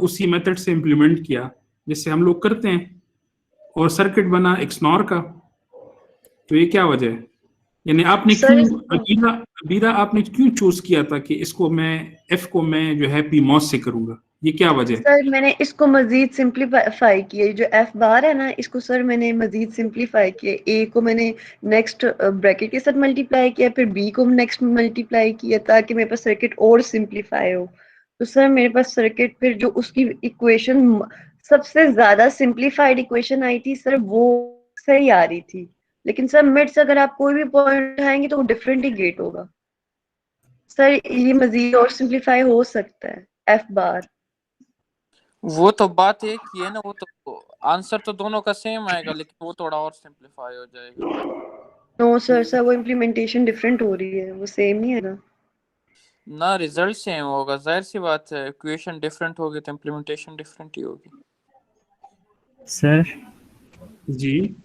उसी मेथड से इम्प्लीमेंट किया जिससे हम लोग करते हैं, और सर्किट बना एक्सनॉर का। तो ये क्या वजह है? यानी आपने क्यों अबीरा आपने क्यों चूज किया था कि इसको मैं एफ को मैं जो है पी मॉस से करूंगा? ये क्या वजह है? सर मैंने इसको मजीद सिंप्लीफाई किया, जो एफ बार है ना, इसको सर मैंने मजीद सिंप्लीफाई किया। ए को मैंने नेक्स्ट ब्रैकेट के साथ मल्टीप्लाई किया, फिर बी को नेक्स्ट मल्टीप्लाई किया ताकि मेरे पास सर्किट और सिंप्लीफाई हो। तो सर मेरे पास सर्किट फिर जो उसकी इक्वेशन सबसे ज्यादा सिंप्लीफाइड इक्वेशन आई थी सर, वो सही आ रही थी। लेकिन सर मिड से अगर आप कोई भी पॉइंट उठाएंगे तो वो डिफरेंट ही गेट होगा। सर ये मजीद और सिंप्लीफाई हो सकता है एफ बार। वो तो बात एक ही है ना, वो तो आंसर तो दोनों का सेम आएगा, लेकिन वो थोड़ा और सिंप्लीफाई हो जाएगा। नो सर वो इम्प्लीमेंटेशन डिफरेंट हो रही है, वो सेम नहीं है ना। रिजल्ट सेम होगा, जाहिर सी बात है। इक्वेशन डिफरेंट होगी तो इम्प्लीमेंटेशन डिफरेंट ही होगी। सर जी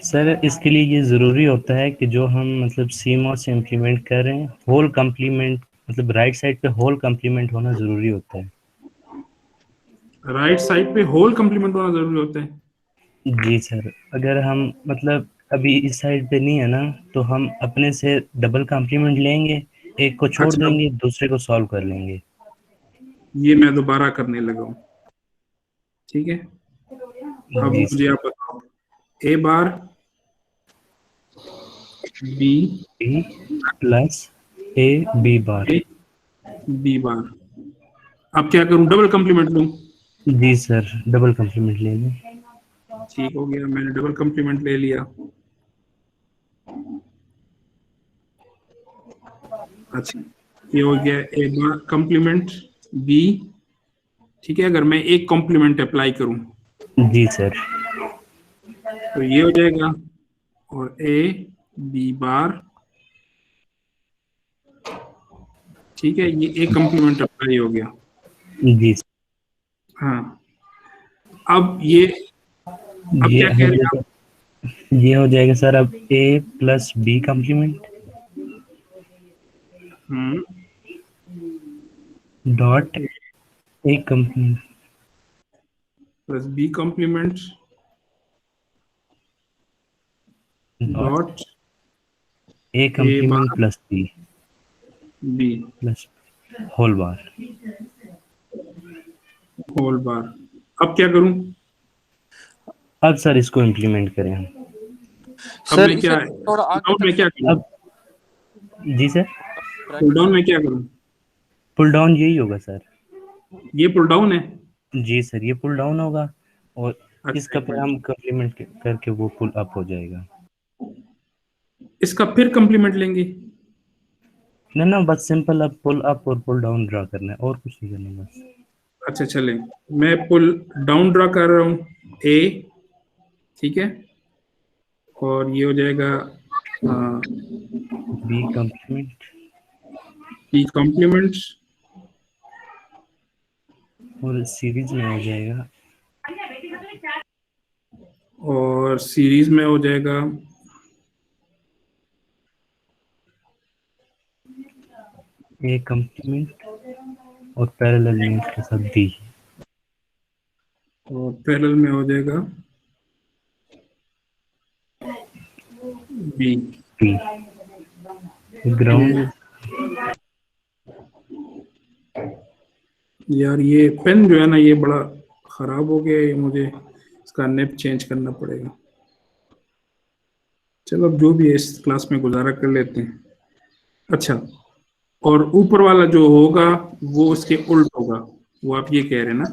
सर इसके लिए ये ज़रूरी होता है कि जो हम मतलब CMOS से इम्प्लीमेंट कर रहे हैं होल कम्प्लीमेंट मतलब राइट साइड पे होल कम्प्लीमेंट होना जरूरी होता है। राइट साइड पे होल कम्प्लीमेंट होना जरूरी होता है। जी सर, अगर हम मतलब अभी इस साइड पे नहीं है ना, तो हम अपने से डबल कॉम्प्लीमेंट लेंगे, एक को छोड़ अच्छा, देंगे, दूसरे को सॉल्व कर लेंगे। ये मैं दोबारा करने लगा हूँ, ठीक है। अब जी मुझे सर। आप बताओ, A bar B B plus A B bar. A B bar, अब क्या करूं, डबल कम्प्लीमेंट लूं? जी सर, डबल कॉम्प्लीमेंट ले लें। ठीक हो गया, मैंने डबल कम्प्लीमेंट ले लिया। अच्छा, ये हो गया ए बार कम्प्लीमेंट बी, ठीक है। अगर मैं एक कॉम्प्लीमेंट अप्लाई करूं जी सर। तो ये हो जाएगा, और ए बी बार, ठीक है, ये एक कॉम्प्लीमेंट अप्लाई हो गया। जी सर। हाँ, अब ये, अब ये क्या कह हो रहे हैं जाएगा, आप? ये हो जाएगा सर अब A plus B complement dot A complement plus B complement dot A A complement bar plus B B plus whole bar. Whole bar. अब क्या करूं? अब सर इसको इम्प्लीमेंट करें हम। अब सर मैं इसे क्या, थोड़ा आगे डाउन में तक क्या करूं? अब जी सर, पुल डाउन में क्या करूं? पुल डाउन यही होगा सर। ये पुल डाउन है। जी सर, ये पुल डाउन होगा और अच्छा, इसका एक फिर मिनट, हम कम्प्लीमेंट करके वो पुल अप हो जाएगा। इसका फिर कम्प्लीमेंट लेंगे? ना ना, बस सिंपल अब पुल अप और पुल डाउन ड्रा करना है, और कुछ नहीं करना बस। अच्छा चलें, मैं पुल डाउन ड्रा कर रहा हूं, ए, ठीक है, और ये हो जाएगा बी कम्प्लीमेंट बी कॉम्प्लीमेंट, और सीरीज में हो जाएगा और सीरीज में हो जाएगा ए कम्प्लीमेंट और पैरेलल में इसके साथ बी। और पैरेलल में हो जाएगा बी। B ground. यार ये पेन जो है ना, ये बड़ा खराब हो गया है, मुझे इसका नेप चेंज करना पड़ेगा। चलो, अब जो भी है इस क्लास में गुजारा कर लेते हैं। अच्छा, और ऊपर वाला जो होगा वो उसके उल्ट होगा, वो आप ये कह रहे हैं ना?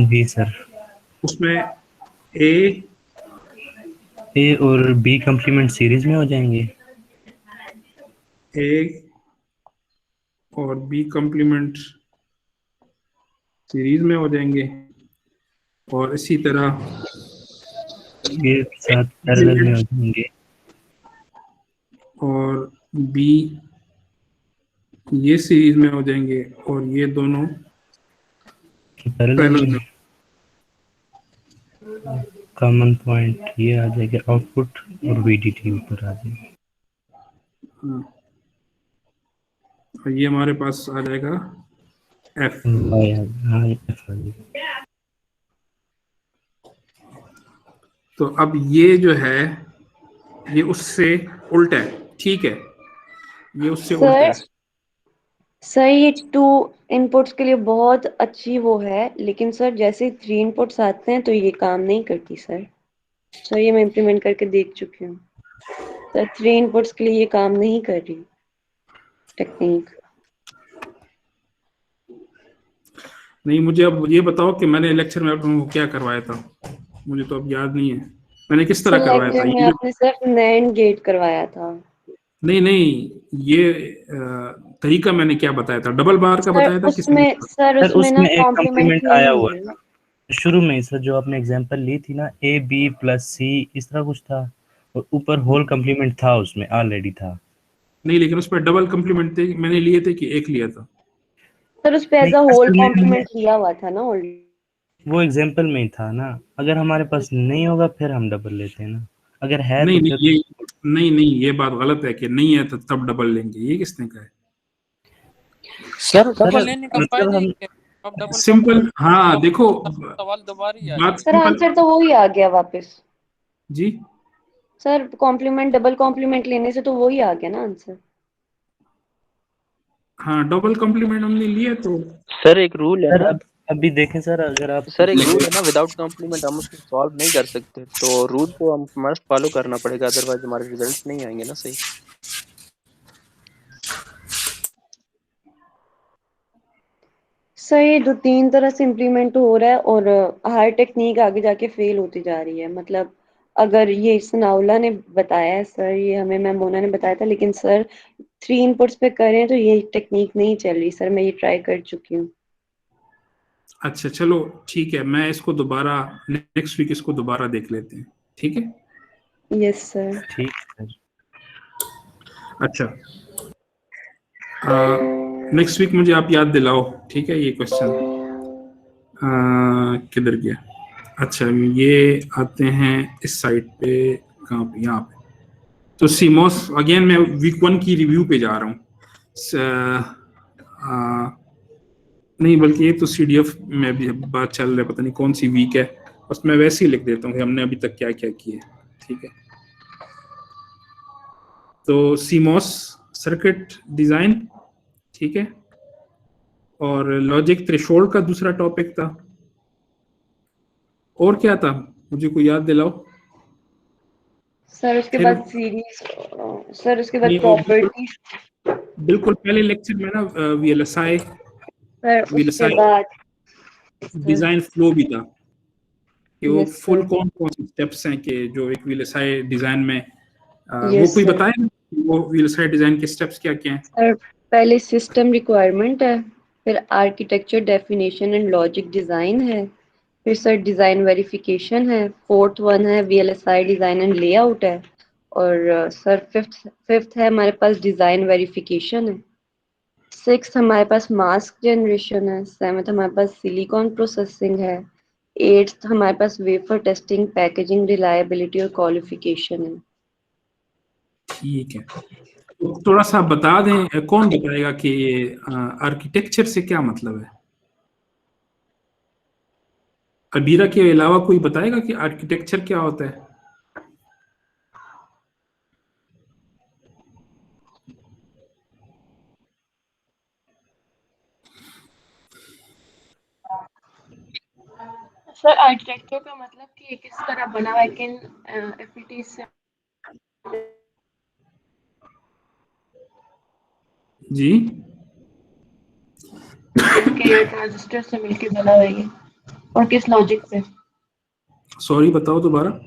जी सर। उसमें ए और बी कम्प्लीमेंट सीरीज में हो जाएंगे। ए और बी कॉम्प्लीमेंट सीरीज में हो जाएंगे, और इसी तरह ये साथ पैरेलल में हो जाएंगे। और बी ये सीरीज में हो जाएंगे, और ये दोनों पैरेलल पैरेलल में। में। कॉमन पॉइंट ये आ जाएगा आउटपुट, और वीडीटी ऊपर आ जाएगा। हाँ, और ये हमारे पास आ जाएगा एफ। हाँ, F आ जाएगा। तो अब ये जो है, ये उससे उल्टा है, ठीक है, ये उससे उल्टा है। सर ये 2 इनपुट्स के लिए बहुत अच्छी वो है, लेकिन सर जैसे 3 इनपुट्स आते हैं तो ये काम नहीं करती सर। सर ये मैं इम्प्लीमेंट करके देख चुकी हूँ सर, 3 इनपुट्स के लिए ये काम नहीं कर रही टेक्निक। नहीं, मुझे अब ये बताओ कि मैंने लेक्चर में आप लोगों को क्या करवाया था, मुझे तो अब याद नहीं है मैंने किस तरह सर करवाया था। लेक्चर में ये आपने सिर्फ नैंड गेट करवाया था। नहीं नहीं, ये तरीका मैंने क्या बताया था, डबल बार का सर बताया था किसने? सर सर उसमें ना उसमें एक कॉम्प्लीमेंट कम्प्लीमेंट आया हुआ नहीं था है। शुरू में ही सर, जो आपने एग्जांपल ली थी ना, ए बी प्लस सी, इस तरह कुछ था, और ऊपर होल कम्प्लीमेंट था, उसमें ऑलरेडी था। नहीं, लेकिन उस पर डबल कम्प्लीमेंट थे, मैंने लिए थे कि एक लिया था? सर उस पे एज नहीं, अ होल असल में कॉम्प्लीमेंट लिया हुआ था ना ऑलरेडी। वो एग्जांपल में ही था ना। अगर हमारे पास नहीं होगा फिर हम डबल लेते हैं ना, अगर है नहीं तो नहीं, फिर। ये नहीं नहीं, ये बात गलत है कि नहीं है तो तब डबल लेंगे, ये किसने कहा है? सर सर डबल लेने का मतलब फायदा हम ही क्या है? आप डबल सिंपल, हाँ देखो सवाल दोबारा ही आ बात जाएगा। सर सिंपल आंसर तो वही आ गया वापस। जी। सर कॉम्प्लीमेंट डबल कॉम्प्लीमेंट लेने से तो वही आ गया ना आंसर। हाँ डबल कॉम्प्लीमेंट हमने लिया तो सर एक रूल है सर ना, अभी देखें सर, अगर आप सर एक रूल है ना, विदाउट कॉम्प्लीमेंट हम उसको सॉल्व नहीं कर सकते, तो रूल को हम मस्ट फॉलो करना पड़ेगा, अदरवाइज हमारे रिजल्ट नहीं आएंगे ना सही। सर ये 2-3 तरह से इम्प्लीमेंट हो रहा है और हर टेक्निक आगे जाके फेल होती जा रही है। मतलब अगर ये सनाउल्लाह ने बताया है सर, ये हमें मैम मोना ने बताया था, लेकिन सर 3 इनपुट्स पे करें तो ये टेक्निक नहीं चल रही सर। मैं ये ट्राई कर चुकी हूँ। अच्छा चलो ठीक है, मैं इसको दोबारा नेक्स्ट वीक इसको दोबारा देख लेते हैं, ठीक है। Yes sir. ठीक है सर। अच्छा नेक्स्ट वीक मुझे आप याद दिलाओ, ठीक है। ये क्वेश्चन किधर गया? अच्छा ये आते हैं इस साइड पे, कहाँ पे? यहाँ पे। तो सीमोस अगेन मैं वीक 1 की रिव्यू पे जा रहा हूँ। नहीं बल्कि ये तो CDF में भी बात चल रहा है, पता नहीं कौन सी वीक है, बस मैं वैसे ही लिख देता हूँ कि हमने अभी तक क्या क्या किया, ठीक है। तो सीमोस सर्किट डिजाइन, ठीक है, और लॉजिक थ्रेशोल्ड का दूसरा टॉपिक था। और क्या था मुझे कोई याद दिलाओ। सर उसके फिर बाद सीरीज, सर उसके बाद नहीं, वो प्रॉपर्टी, बिल्कुल पहले लेक्चर में ना VLSI सर उसके बाद डिजाइन फ्लो भी था कि वो यस फुल सर, कौन कौन से स्टेप्स हैं कि जो एक VLSI डिजाइन में वो यस कोई सर। बताए वो VLSI डिजाइन के स्टेप्स क्या क्या हैं। सर पहले सिस्टम रिक्वायरमेंट है, फिर architecture definition and logic design है, फिर सर डिजाइन वेरिफिकेशन है, फोर्थ वन है VLSI डिजाइन एंड लेआउट है, और सर फिफ्थ है हमारे पास डिजाइन वेरिफिकेशन है, सिक्स हमारे पास मास्क जनरेशन है, सेवंथ हमारे पास सिलिकॉन प्रोसेसिंग है, एट्थ हमारे पास वेफर टेस्टिंग, पैकेजिंग, रिलायबिलिटी और क्वालिफिकेशन है। ठीक है, तो थोड़ा सा बता दें, कौन बताएगा कि ये आर्किटेक्चर से क्या मतलब है? अबीरा के अलावा कोई बताएगा कि आर्किटेक्चर क्या होता है? सर आर्किटेक्चर का मतलब कि ये किस तरह बना हुआ है, किन एफिनिटीज से जी मिलके या ट्रांजिस्टर से मिलके बना हुआ है ये, और किस लॉजिक पे। सॉरी बताओ दोबारा।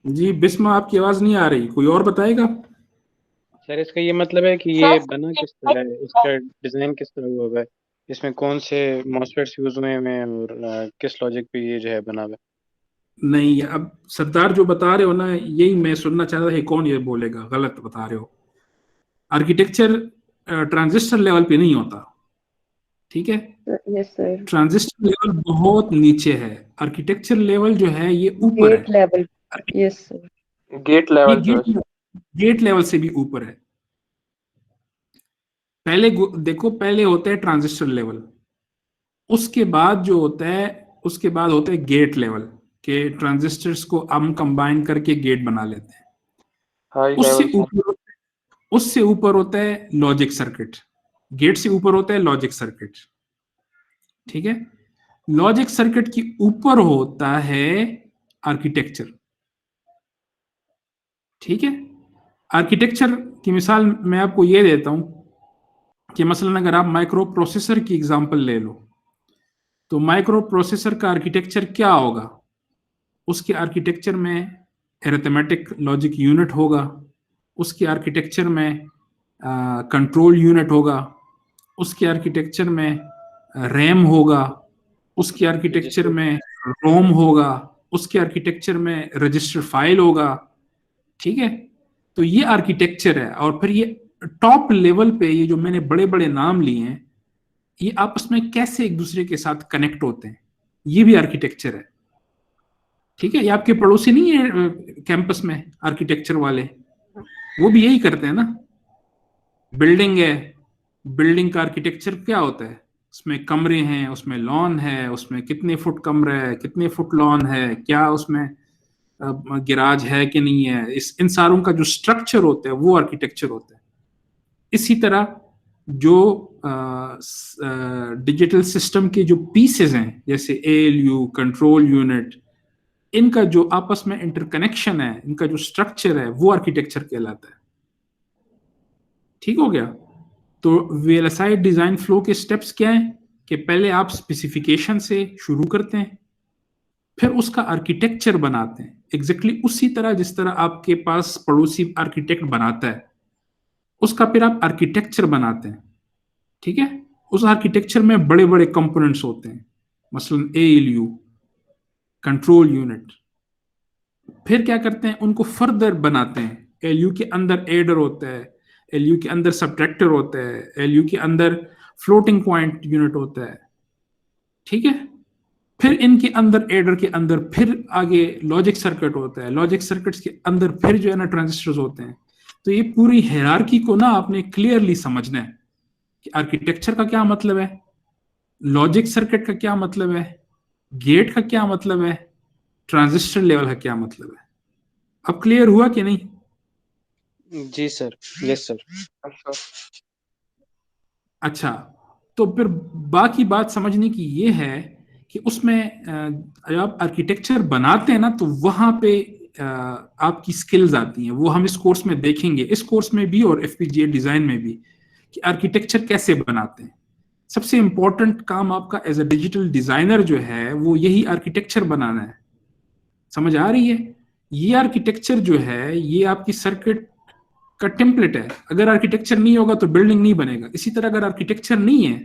जी बिस्मा आपकी आवाज नहीं आ रही, कोई और बताएगा? सर इसका ये मतलब है कि ये बना किस तरह है, इसका डिजाइन किस तरह हुआ हुआ है, इसमें कौन से मॉसफेट्स यूज हुए हैं और किस लॉजिक पे ये जो है बना हुआ है। नहीं, अब सरदार जो बता रहे हो ना, यही मैं सुनना चाह रहा था, कौन ये बोलेगा, गलत बता रहे हो। आर्किटेक्चर ट्रांजिस्टर लेवल पे नहीं होता, ठीक है। Yes sir. ट्रांजिस्टर लेवल बहुत नीचे है, आर्किटेक्चर लेवल जो है ये ऊपर है। Gate level, yes sir. Gate ये लेवल पे है। गेट लेवल से भी ऊपर है। पहले देखो, पहले होता है ट्रांजिस्टर लेवल, उसके बाद जो होता है, उसके बाद होता है गेट लेवल, के ट्रांजिस्टर्स को हम कंबाइन करके गेट बना लेते हैं। हाई उससे लेवल ऊपर, उससे ऊपर होता है लॉजिक सर्किट। गेट से ऊपर होता है लॉजिक सर्किट, ठीक है। लॉजिक सर्किट की ऊपर होता है आर्किटेक्चर, ठीक है। आर्किटेक्चर की मिसाल मैं आपको ये देता हूं कि मसलन अगर आप माइक्रो प्रोसेसर की एग्जांपल ले लो, तो माइक्रो प्रोसेसर का आर्किटेक्चर क्या होगा? उसके आर्किटेक्चर में अरिथमेटिक लॉजिक यूनिट होगा, उसके आर्किटेक्चर में कंट्रोल यूनिट होगा, उसके आर्किटेक्चर में रैम होगा, उसके आर्किटेक्चर में रोम होगा, उसके आर्किटेक्चर में रजिस्टर फाइल होगा, ठीक है। तो ये आर्किटेक्चर है। और फिर ये टॉप लेवल पे ये जो मैंने बड़े बड़े नाम लिए हैं, ये आपस में कैसे एक दूसरे के साथ कनेक्ट होते हैं, ये भी आर्किटेक्चर है। ठीक है, ये आपके पड़ोसी नहीं है कैंपस में आर्किटेक्चर वाले, वो भी यही करते हैं ना। बिल्डिंग है, बिल्डिंग का आर्किटेक्चर क्या होता है, उसमें कमरे हैं, उसमें लॉन है, उसमें कितने फुट कमरा है, कितने फुट लॉन है, क्या उसमें गिराज है कि नहीं है, इन सारों का जो स्ट्रक्चर होता है वो आर्किटेक्चर होता है। इसी तरह जो डिजिटल सिस्टम के जो पीसेस हैं जैसे ALU, कंट्रोल यूनिट, इनका जो आपस में इंटरकनेक्शन है, इनका जो स्ट्रक्चर है वो आर्किटेक्चर कहलाता है। ठीक हो गया। तो VLSI डिजाइन फ्लो के स्टेप्स क्या हैं कि पहले आप स्पेसिफिकेशन से शुरू करते हैं, फिर उसका आर्किटेक्चर बनाते हैं एग्जैक्टली उसी तरह जिस तरह आपके पास पड़ोसी आर्किटेक्ट बनाता है, उसका फिर आप आर्किटेक्चर बनाते हैं। ठीक है, उस आर्किटेक्चर में बड़े बड़े कंपोनेंट्स होते हैं, मसलन ALU, कंट्रोल यूनिट। फिर क्या करते हैं, उनको फर्दर बनाते हैं। ALU के अंदर एडर होता है, ALU के अंदर सब्ट्रैक्टर होता है, ALU के अंदर फ्लोटिंग पॉइंट यूनिट होता है। ठीक है, फिर इनके अंदर एडर के अंदर फिर आगे लॉजिक सर्किट होता है, लॉजिक सर्किट्स के अंदर फिर जो है ना ट्रांजिस्टर्स होते हैं। तो ये पूरी हायरार्की को ना आपने क्लियरली समझना है कि आर्किटेक्चर का क्या मतलब है, लॉजिक सर्किट का क्या मतलब है, गेट का क्या मतलब है, ट्रांजिस्टर लेवल का क्या मतलब है। अब क्लियर हुआ कि नहीं? जी सर, यस सर। अच्छा, तो फिर बाकी बात समझने की ये है कि उसमें जब आप आर्किटेक्चर बनाते हैं ना तो वहां पे आपकी स्किल्स आती हैं, वो हम इस कोर्स में देखेंगे, इस कोर्स में भी और FPGA डिजाइन में भी, कि आर्किटेक्चर कैसे बनाते हैं। सबसे इंपॉर्टेंट काम आपका एज अ डिजिटल डिजाइनर जो है वो यही आर्किटेक्चर बनाना है। समझ आ रही है? ये आर्किटेक्चर जो है ये आपकी सर्किट का टेम्पलेट है। अगर आर्किटेक्चर नहीं होगा तो बिल्डिंग नहीं बनेगा, इसी तरह अगर आर्किटेक्चर नहीं है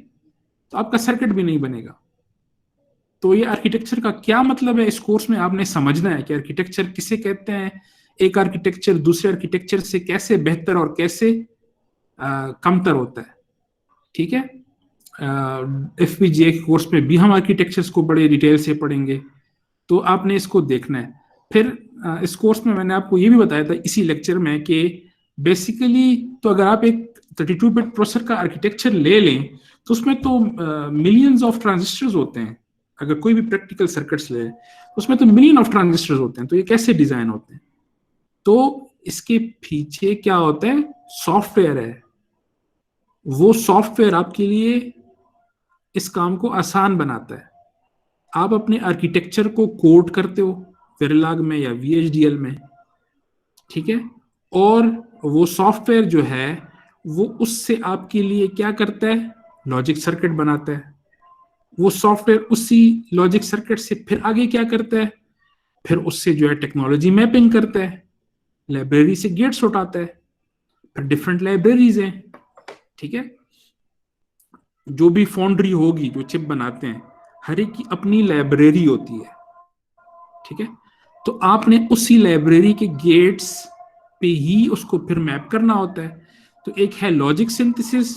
तो आपका सर्किट भी नहीं बनेगा। तो ये आर्किटेक्चर का क्या मतलब है, इस कोर्स में आपने समझना है कि आर्किटेक्चर किसे कहते हैं, एक आर्किटेक्चर दूसरे आर्किटेक्चर से कैसे बेहतर और कैसे कमतर होता है। ठीक है, FPGA के कोर्स में भी हम आर्किटेक्चर्स को बड़े डिटेल से पढ़ेंगे, तो आपने इसको देखना है। फिर इस कोर्स में मैंने आपको ये भी बताया था इसी लेक्चर में कि बेसिकली तो अगर आप एक 32 बिट प्रोसेसर का आर्किटेक्चर ले लें तो उसमें तो मिलियंस ऑफ ट्रांजिस्टर्स होते हैं। अगर कोई भी प्रैक्टिकल सर्किट्स ले तो उसमें तो मिलियन ऑफ ट्रांजिस्टर्स होते हैं। तो ये कैसे डिजाइन होते हैं, तो इसके पीछे क्या होता है, सॉफ्टवेयर है। वो सॉफ्टवेयर आपके लिए इस काम को आसान बनाता है। आप अपने आर्किटेक्चर को कोड करते हो वेरिलॉग में या VHDL में, ठीक है, और वो सॉफ्टवेयर जो है वो उससे आपके लिए क्या करता है, लॉजिक सर्किट बनाता है। वो सॉफ्टवेयर उसी लॉजिक सर्किट से फिर आगे क्या करता है, फिर उससे जो है टेक्नोलॉजी मैपिंग करता है, लाइब्रेरी से गेट्स उठाता है, फिर डिफरेंट लाइब्रेरीज हैं। ठीक है, जो भी फाउंड्री होगी जो चिप बनाते हैं हर एक की अपनी लाइब्रेरी होती है। ठीक है, तो आपने उसी लाइब्रेरी के गेट्स पे ही उसको फिर मैप करना होता है। तो एक है लॉजिक सिंथेसिस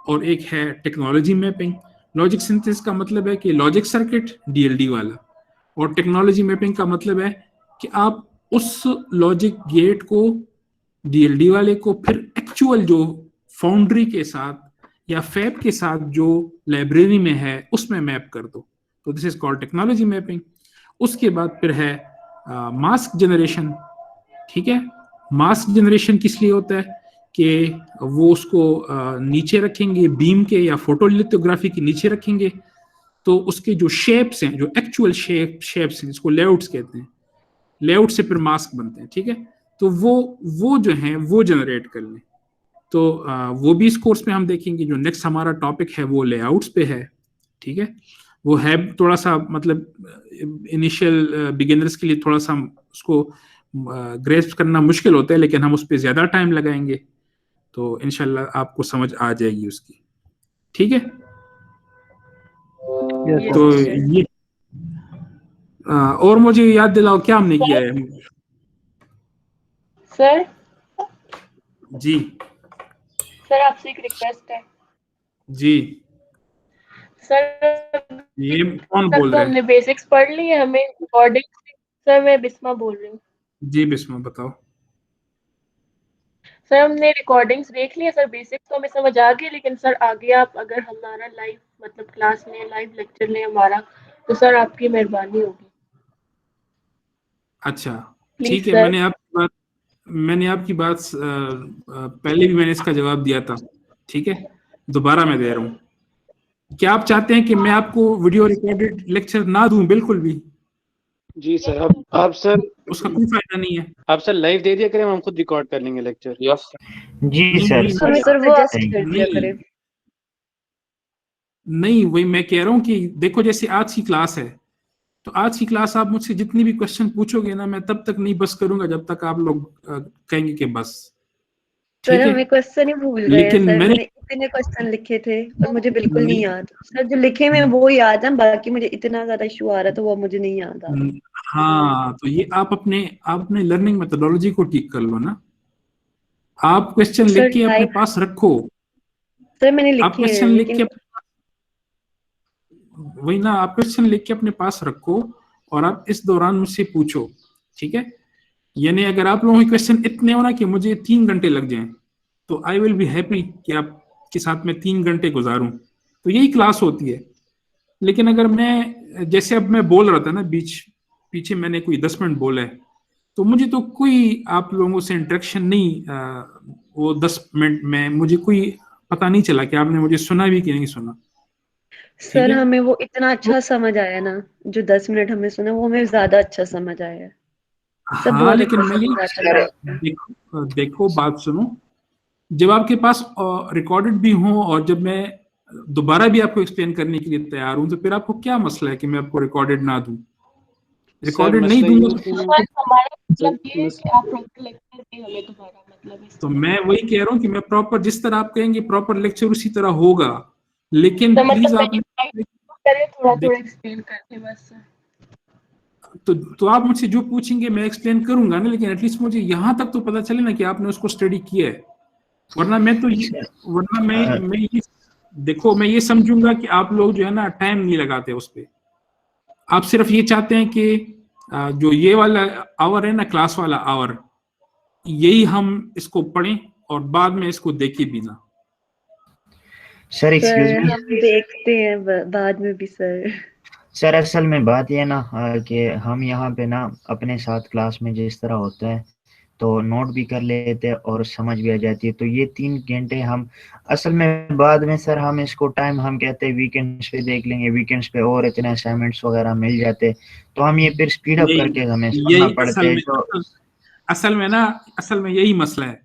और एक है टेक्नोलॉजी मैपिंग। लॉजिक सिंथेसिस का मतलब है कि लॉजिक सर्किट DLD वाला, और टेक्नोलॉजी मैपिंग का मतलब है कि आप उस लॉजिक गेट को DLD वाले को फिर एक्चुअल जो फाउंड्री के साथ या फैब के साथ जो लाइब्रेरी में है उसमें मैप कर दो। तो this is called technology mapping. उसके बाद फिर है मास्क जनरेशन। ठीक है, मास्क जनरेशन किस लिए होता है कि वो उसको नीचे रखेंगे बीम के या फोटोलिथोग्राफी के नीचे रखेंगे, तो उसके जो शेप्स हैं, जो एक्चुअल शेप्स हैं, इसको लेआउट्स कहते हैं, लेआउट से फिर मास्क बनते हैं। ठीक है, तो वो जो है वो जनरेट कर लें। तो वो भी इस कोर्स में हम देखेंगे। जो नेक्स्ट हमारा टॉपिक है वो लेआउट्स पे है। ठीक है, वो है थोड़ा सा मतलब इनिशियल बिगिनर्स के लिए थोड़ा सा उसको ग्रेस्प करना मुश्किल होता है, लेकिन हम उस पर ज्यादा टाइम लगाएंगे तो इंशाल्लाह आपको समझ आ जाएगी उसकी। ठीक है, तो ये और मुझे याद दिलाओ क्या हमने किया है। सर जी सर आपसे एक रिक्वेस्ट है। जी सर ये कौन तक बोल तो रहा है? हमने बेसिक्स पढ़ ली है, हमें रिकॉर्डिंग। सर मैं बिस्मा बोल रही हूँ। जी बिस्मा बताओ। सर हमने रिकॉर्डिंग्स देख ली है सर, बेसिक्स तो हमें समझ आ गई, लेकिन सर आगे आप अगर हमारा लाइव मतलब क्लास में लाइव लेक्चर लें हमारा, तो सर आपकी मेहरबानी होगी अच्छा प्लीज ठीक है, सर। मैंने आपकी बात पहले भी मैंने इसका जवाब दिया था, ठीक है, दोबारा मैं दे रहा हूँ। क्या आप चाहते हैं कि मैं आपको वीडियो रिकॉर्डेड लेक्चर ना दूं? बिल्कुल भी, जी सर। आप सर उसका कोई फायदा नहीं है। आप सर लाइव दे दिया करें, हम खुद रिकॉर्ड कर लेंगे लेक्चर। यस जी नहीं सर, नहीं और नहीं सर वो आप सही। कर दिया नहीं, करें। नहीं वही मैं कह रहा हूँ कि देखो जैसे आज की क्लास है, तो आज की क्लास आप मुझसे जितनी भी क्वेश्चन पूछोगे ना, मैं तब तक नहीं बस करूंगा जब तक आप लोग कहेंगे कि बस। सर ठीक है, हमें क्वेश्चन ही भूल गए हैं लेकिन सर, मैंने मैंने इतने क्वेश्चन लिखे थे और मुझे बिल्कुल नहीं नहीं, याद। सर जो लिखे हुए हैं वो याद है, बाकी मुझे इतना ज्यादा इशू आ रहा था वो मुझे नहीं याद आ रहा। हाँ तो ये आप अपने लर्निंग मेथोडोलॉजी को ठीक कर लो ना। आप क्वेश्चन सर लिख के अपने लाइव पास रखो। सर मैंने आप लिखे हैं क्वेश्चन लिख लेकिन के वही ना, आप क्वेश्चन लिख के अपने पास रखो और आप इस दौरान मुझसे पूछो, ठीक है। यानी अगर आप लोगों के क्वेश्चन इतने हो ना कि मुझे 3 घंटे लग जाएं, तो आई विल बी हैप्पी कि आपके साथ में 3 घंटे गुजारूं। तो यही क्लास होती है। लेकिन अगर मैं जैसे अब मैं बोल रहा था ना, पीछे मैंने कोई 10 मिनट बोला है, तो मुझे तो कोई आप लोगों से इंटरेक्शन नहीं, वो 10 मिनट में मुझे कोई पता नहीं चला कि आपने मुझे सुना भी कि नहीं सुना। ठीक सर है, हमें वो इतना अच्छा समझ आया ना, जो 10 मिनट हमने सुना वो हमें ज्यादा अच्छा समझ आया। सर हाँ बहुत लेकिन अच्छा मैं यही समझ आता है सर लाइव। देखो बात सुनो, जब आपके पास रिकॉर्डेड भी हो और जब मैं दोबारा भी आपको एक्सप्लेन करने के लिए तैयार हूं, तो फिर आपको क्या मसला है कि मैं आपको रिकॉर्डेड ना दूं? सर रिकॉर्डेड नहीं मसला ये दूंगा है तो कि फिर सर हमारा सर मतलब ये है मस, कि आप प्रॉपर लेक्चर दें हमें दोबारा, मतलब इस तो तरह। मैं वही कह रहा हूँ कि मैं प्रॉपर जिस तरह आप कहेंगे प्रॉपर लेक्चर उसी तरह होगा। लेकिन तो प्लीज मतलब आप करें थोड़ा देख, थोड़ा एक्सप्लेन करके बस सर। तो आप मुझसे जो पूछेंगे मैं एक्सप्लेन करूंगा ना, लेकिन एटलीस्ट मुझे यहाँ तक तो पता चले ना कि आपने उसको स्टडी किया है। वरना मैं तो ये वरना मैं ये देखो, मैं ये समझूंगा कि आप लोग जो है ना टाइम नहीं लगाते उस पे। आप सिर्फ ये चाहते हैं कि जो ये वाला आवर है ना, क्लास वाला आवर, यही हम इसको पढ़ें और बाद में इसको देखें भी ना। सर एक्सक्यूज सर मी। हम देखते हैं बाद में भी सर। सर असल में बात ये ना कि हम यहाँ पे ना अपने साथ क्लास में जिस तरह होता है तो नोट भी कर लेते हैं और समझ भी आ जाती है। तो ये 3 घंटे हम असल में बाद में सर हम इसको टाइम हम कहते हैं वीकेंड्स पे देख लेंगे, वीकेंड्स पे और इतने असाइनमेंट्स वगैरह मिल जाते, तो हम ये फिर स्पीड अप यही करके हमें सुनना यही पड़ता असल है में जो। असल में यही मसला है।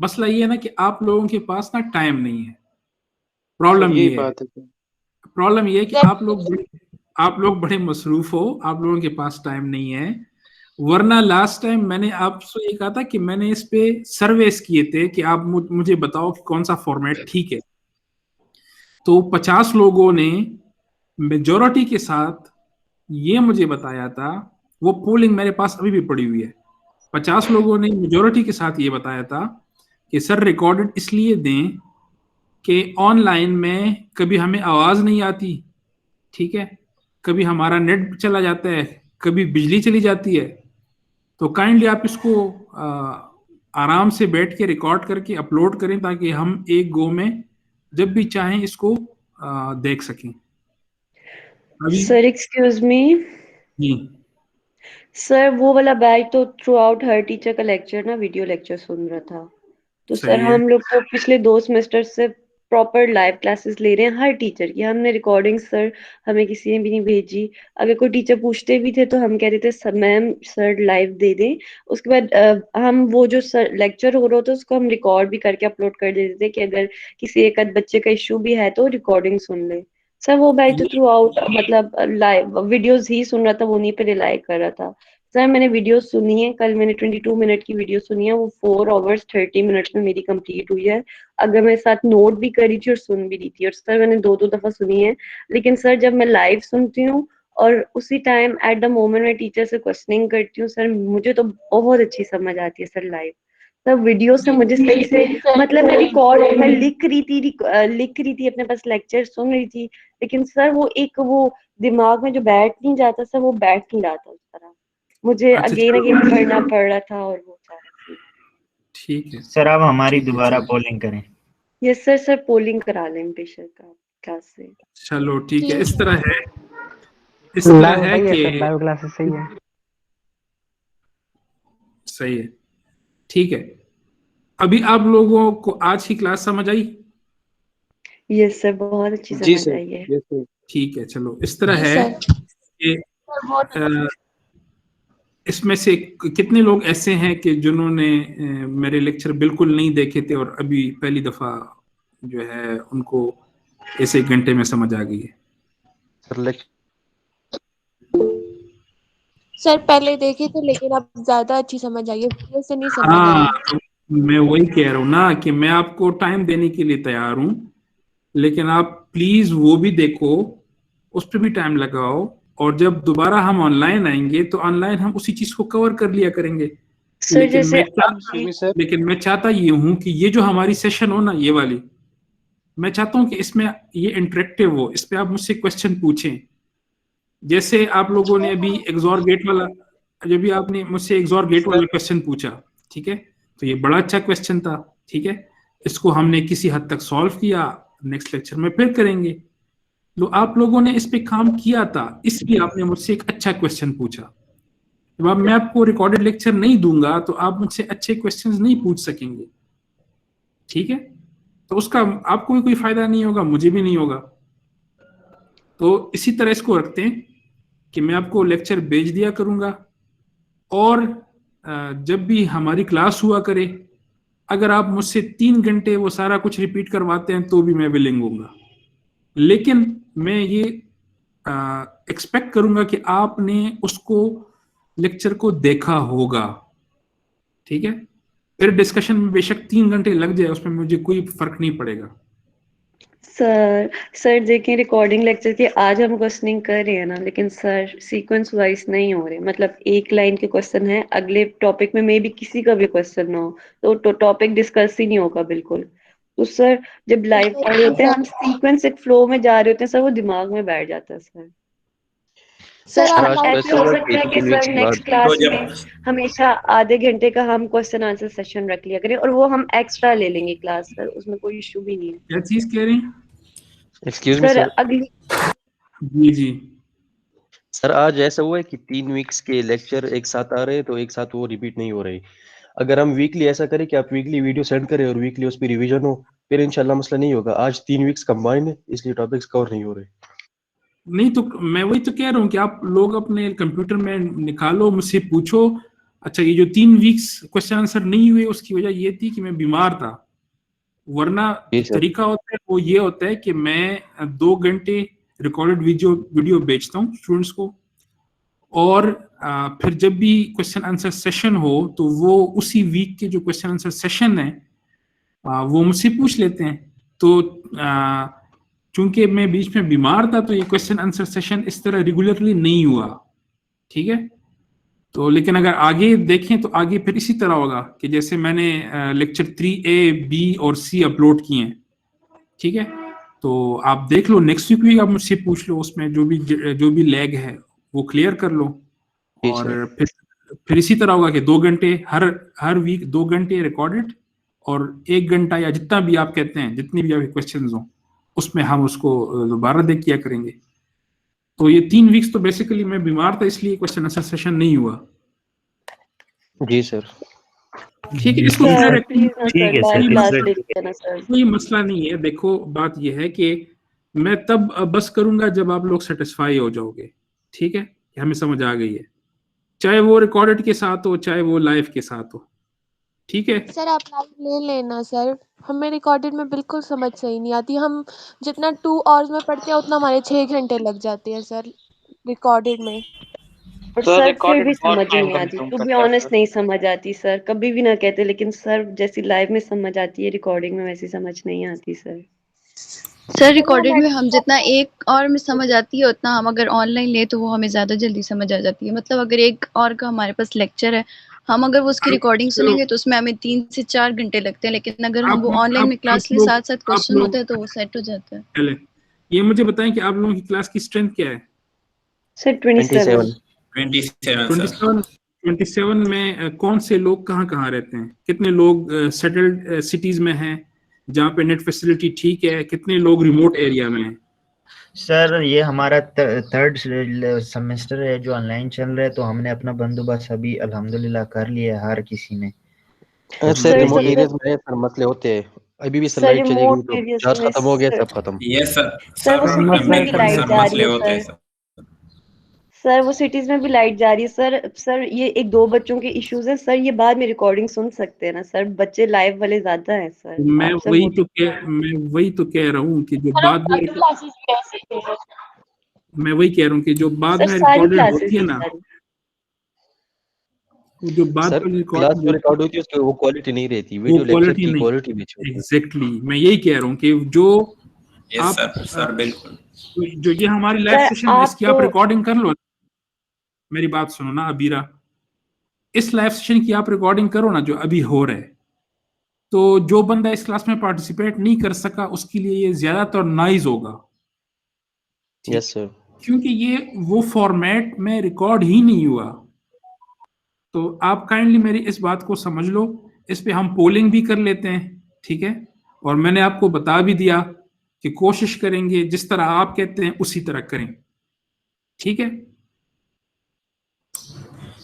मसला ये है ना कि आप लोगों के पास ना टाइम नहीं है। सर प्रॉब्लम यही ये है, बात है सर। प्रॉब्लम ये है कि सर आप लोग बड़े मसरूफ हो, आप लोगों के पास टाइम नहीं है। वरना लास्ट टाइम मैंने आपसे ये कहा था कि मैंने इस पे सर्वेस किए थे कि आप मुझे बताओ कि कौन सा फॉर्मेट ठीक है। तो 50 लोगों ने मेजोरिटी के साथ ये मुझे बताया था। वो पोलिंग मेरे पास अभी भी पड़ी हुई है। 50 लोगों ने मेजोरिटी के साथ ये बताया था कि सर रिकॉर्डेड इसलिए दें कि ऑनलाइन में कभी हमें आवाज नहीं आती, ठीक है, कभी हमारा नेट चला जाता है, कभी बिजली चली जाती है। तो काइंडली आप इसको आराम से बैठ के रिकॉर्ड करके अपलोड करें ताकि हम एक गो में जब भी चाहें इसको देख सकें। अभी सर एक्सक्यूज मी। जी सर वो वाला बैच तो थ्रू आउट हर टीचर का लेक्चर ना वीडियो लेक्चर सुन रहा था। तो सर सही है। हम लोग तो पिछले 2 सेमेस्टर से प्रॉपर लाइव क्लासेस ले रहे हैं हर टीचर की। हमने रिकॉर्डिंग सर हमें किसी ने भी नहीं भेजी। अगर कोई टीचर पूछते भी थे तो हम कहते थे सर मैम सर लाइव दे दें। उसके बाद हम वो जो सर लेक्चर हो रहा होता उसको हम रिकॉर्ड भी करके अपलोड कर देते थे कि अगर किसी एक आध बच्चे का इशू भी है तो रिकॉर्डिंग सुन ले। सर वो बैच तो ये थ्रू आउट मतलब लाइव वीडियोस ही सुन रहा था, वो उन्हीं पे रिलाई कर रहा था। सर मैंने वीडियो सुनी है, कल मैंने 22 मिनट की वीडियो सुनी है, वो 4 hours 30 minutes में मेरी कंप्लीट हुई है। अगर मैं साथ नोट भी करी थी और सुन भी रही थी, और सर मैंने 2-2 दफा सुनी है। लेकिन सर जब मैं लाइव सुनती हूँ और उसी टाइम एट द मोमेंट मैं टीचर से क्वेश्चनिंग करती हूँ, सर मुझे तो बहुत अच्छी समझ आती है सर लाइव। सर वीडियो से मुझे सही से मतलब मैं लिख रही थी अपने पास लेक्चर सुन रही थी, लेकिन सर वो दिमाग में जो बैठ नहीं जाता सर, वो बैठ नहीं रहा था उस तरह, मुझे अच्छा अगेन चलो, पढ़ना पड़ रहा था और वो सारा। ठीक है सर आप हमारी ठीक है दोबारा चलो। पोलिंग करें। यस सर, सर पोलिंग करा लें बेशक आप क्लास से। चलो ठीक है, इस तरह है सही है कि सर, लाइव क्लासेस सही है। सही है, ठीक है। अभी आप लोगों को आज की क्लास समझ आई? यस सर, बहुत अच्छी जी समझ सर, आई है। जी सर। ठीक है चलो, इस तरह जी है सर। कि इसमें से कितने लोग ऐसे हैं कि जिन्होंने मेरे लेक्चर बिल्कुल नहीं देखे थे और अभी पहली दफा जो है उनको ऐसे 1 घंटे में समझ आ गई है? सर पहले देखे थे लेकिन अब ज्यादा अच्छी समझ आई है, वीडियो से नहीं समझ हाँ, आई। तो मैं वही कह रहा हूँ ना कि मैं आपको टाइम देने के लिए तैयार हूँ, लेकिन आप प्लीज वो भी देखो, उस पर भी टाइम लगाओ, और जब दोबारा हम ऑनलाइन आएंगे तो ऑनलाइन हम उसी चीज को कवर कर लिया करेंगे। सर जैसे एक्सक्यूज मी सर। लेकिन मैं चाहता ये हूँ कि ये जो हमारी सेशन हो ना, ये वाली, मैं चाहता हूँ कि इसमें ये इंटरेक्टिव हो, इस पे आप मुझसे क्वेश्चन पूछें। जैसे आप लोगों ने अभी एक्सॉर गेट वाला, जब भी आपने मुझसे एक्सॉर गेट वाला क्वेश्चन पूछा, ठीक है, तो ये बड़ा अच्छा क्वेश्चन था, ठीक है, इसको हमने किसी हद तक सॉल्व किया, नेक्स्ट लेक्चर में फिर करेंगे। तो आप लोगों ने इस पे काम किया था, इसलिए आपने मुझसे एक अच्छा क्वेश्चन पूछा। जब अब मैं आपको रिकॉर्डेड लेक्चर नहीं दूंगा तो आप मुझसे अच्छे क्वेश्चंस नहीं पूछ सकेंगे, ठीक है, तो उसका आपको भी कोई फायदा नहीं होगा, मुझे भी नहीं होगा। तो इसी तरह इसको रखते हैं कि मैं आपको लेक्चर भेज दिया करूंगा, और जब भी हमारी क्लास हुआ करे, अगर आप मुझसे 3 घंटे वो सारा कुछ रिपीट करवाते हैं तो भी मैं विलिंग होऊंगा, लेकिन मैं ये एक्सपेक्ट करूंगा कि आपने उसको लेक्चर को देखा होगा, ठीक है। फिर डिस्कशन में बेशक 3 घंटे लग जाए, उसमें मुझे कोई फर्क नहीं पड़ेगा। सर देखें, रिकॉर्डिंग लेक्चर की आज हम क्वेश्चनिंग कर रहे हैं ना, लेकिन सर सीक्वेंस वाइज नहीं हो रहे, मतलब एक लाइन के क्वेश्चन है, अगले टॉपिक में मे बी किसी का भी क्वेश्चन ना हो तो टॉपिक डिस्कस ही नहीं होगा बिल्कुल। तो सर जब लाइव पढ़ रहे होते हैं हम, सीक्वेंस एक फ्लो में जा रहे होते हैं सर, वो दिमाग में बैठ जाता है सर। सर ऐसे हो सकता है कि सर नेक्स्ट क्लास में हमेशा आधे घंटे का हम क्वेश्चन आंसर सेशन रख लिया करें, और वो हम एक्स्ट्रा ले लेंगे क्लास सर, उसमें कोई इशू भी नहीं है। क्या चीज कह रहे हैं? Excuse me sir sir. अगली जी जी सर आज ऐसा हुआ है कि 3 वीक्स के लेक्चर एक साथ आ रहे हैं, तो एक साथ वो रिपीट नहीं हो रही। अगर हम वीकली ऐसा करें कि आप वीकली वीडियो सेंड करें और वीकली उस पर रिवीजन हो, फिर इंशाल्लाह मसला नहीं होगा। आज 3 वीक्स कंबाइन है, इसलिए टॉपिक्स कवर नहीं हो रहे। नहीं, तो मैं वही तो कह रहा हूँ कि आप लोग अपने कंप्यूटर में निकालो, मुझसे पूछो। अच्छा, ये जो 3 वीक्स क्वेश्चन आंसर नहीं हुए, उसकी वजह ये थी कि मैं बीमार था, वरना जी जो सर। तरीका होता है वो ये होता है कि मैं 2 घंटे रिकॉर्डेड वीडियो बेचता हूँ स्टूडेंट्स को, और फिर जब भी क्वेश्चन आंसर सेशन हो तो वो उसी वीक के जो क्वेश्चन आंसर सेशन है वो मुझसे पूछ लेते हैं। तो चूंकि मैं बीच में बीमार था तो ये क्वेश्चन आंसर सेशन इस तरह रेगुलरली नहीं हुआ, ठीक है। तो लेकिन अगर आगे देखें तो आगे फिर इसी तरह होगा कि जैसे मैंने लेक्चर 3A, B और C अपलोड किए हैं, ठीक है, तो आप देख लो, नेक्स्ट वीक भी आप मुझसे पूछ लो, उसमें जो भी लैग है वो क्लियर कर लो। जी और सर। फिर इसी तरह होगा कि 2 घंटे हर वीक 2 घंटे रिकॉर्डेड, और 1 घंटा या जितना भी आप कहते हैं, जितनी भी आपके क्वेश्चन हो, उसमें हम उसको दोबारा देख किया करेंगे। तो ये 3 वीक्स तो बेसिकली मैं बीमार था, इसलिए क्वेश्चन आंसर सेशन नहीं हुआ। जी सर। ठीक है, इसको सर खैर प्लीज ना ठीक सर, है लाइव सर, क्लास इसमें लेते हैं ना सर। कोई मसला नहीं है। देखो बात यह है कि मैं तब बस करूंगा जब आप लोग सेटिस्फाई हो जाओगे, ठीक है, कि हमें समझ आ गई है, चाहे वो रिकॉर्डेड के साथ हो चाहे वो लाइव के साथ हो, ठीक है। सर आप लाइव ले लेना सर, हमें रिकॉर्डेड में बिल्कुल समझ सही नहीं आती। हम जितना 2 आवर्स में पढ़ते हैं उतना हमारे 6 घंटे लग जाते हैं सर रिकॉर्डेड में। और सर सर फिर रिकॉर्डेड भी बहुत समझ टाइम नहीं आती, कंज्यूम टू बी करता है ऑनेस्ट सर। नहीं समझ आती सर, कभी भी ना कहते, लेकिन सर जैसी लाइव में समझ आती है रिकॉर्डिंग में वैसी समझ नहीं आती सर। सर रिकॉर्डेड में हम जितना 1 आवर में समझ आती है उतना हम अगर ऑनलाइन ले तो वो हमें ज़्यादा जल्दी समझ आ जाती है। मतलब अगर 1 आवर का हमारे पास लेक्चर है, हम अगर वो उसकी रिकॉर्डिंग सुनेंगे तो उसमें हमें 3 से 4 घंटे लगते हैं, लेकिन अगर हम वो ऑनलाइन में क्लास लें साथ साथ क्वेश्चन होते हैं तो वो सेट हो जाता है। पहले ये मुझे बताएं कि आप लोगों की क्लास की स्ट्रेंथ क्या है? सर 27। 27 में कौन से लोग कहाँ रहते हैं? कितने लोग सेटल्ड सिटीज में हैं जहाँ पे नेट फैसिलिटी ठीक है? कितने लोग रिमोट एरिया में हैं? सर ये हमारा थर्ड सेमेस्टर है जो ऑनलाइन चल रहा है, तो हमने अपना बंदोबस्त अभी अल्हम्दुलिल्लाह कर लिया है हर किसी ने। सर रिमोट एरियाज में सर मसले होते हैं, अभी भी सर लाइट चली गई तो चार्ज खत्म हो गया, सब खत्म। यस सर वो सिटीज में भी लाइट जा रही है सर वो सिटीज में भी लाइट जा रही है सर ये 1-2 बच्चों के इश्यूज है सर, ये बाद में रिकॉर्डिंग सुन सकते हैं ना सर, बच्चे लाइव वाले ज्यादा है सर। मैं वही तो कह रहा हूँ कि जो बाद में मैं वही कह रहा हूँ कि जो बाद में रिकॉर्डेड होती है ना, जो बाद में क्लास जो रिकॉर्ड होती है उसकी वो क्वालिटी नहीं रहती, वीडियो लेक्चर की क्वालिटी भी अच्छी होती है। एग्जैक्टली मैं यही कह रहा हूँ कि जो आप सर बिल्कुल जो ये हमारी लाइव सेशन है इसकी आप रिकॉर्डिंग कर लो। मेरी बात सुनो ना अबीरा, इस लाइव सेशन की आप रिकॉर्डिंग करो ना जो अभी हो रहा है, तो जो बंदा इस क्लास में पार्टिसिपेट नहीं कर सका उसके लिए ये ज्यादातर नॉइज होगा। यस सर, क्योंकि ये वो फॉर्मेट में रिकॉर्ड ही नहीं हुआ। तो आप काइंडली मेरी इस बात को समझ लो, इस पे हम पोलिंग भी कर लेते हैं, ठीक है? और मैंने आपको बता भी दिया कि कोशिश करेंगे जिस तरह आप कहते हैं उसी तरह करें, ठीक है?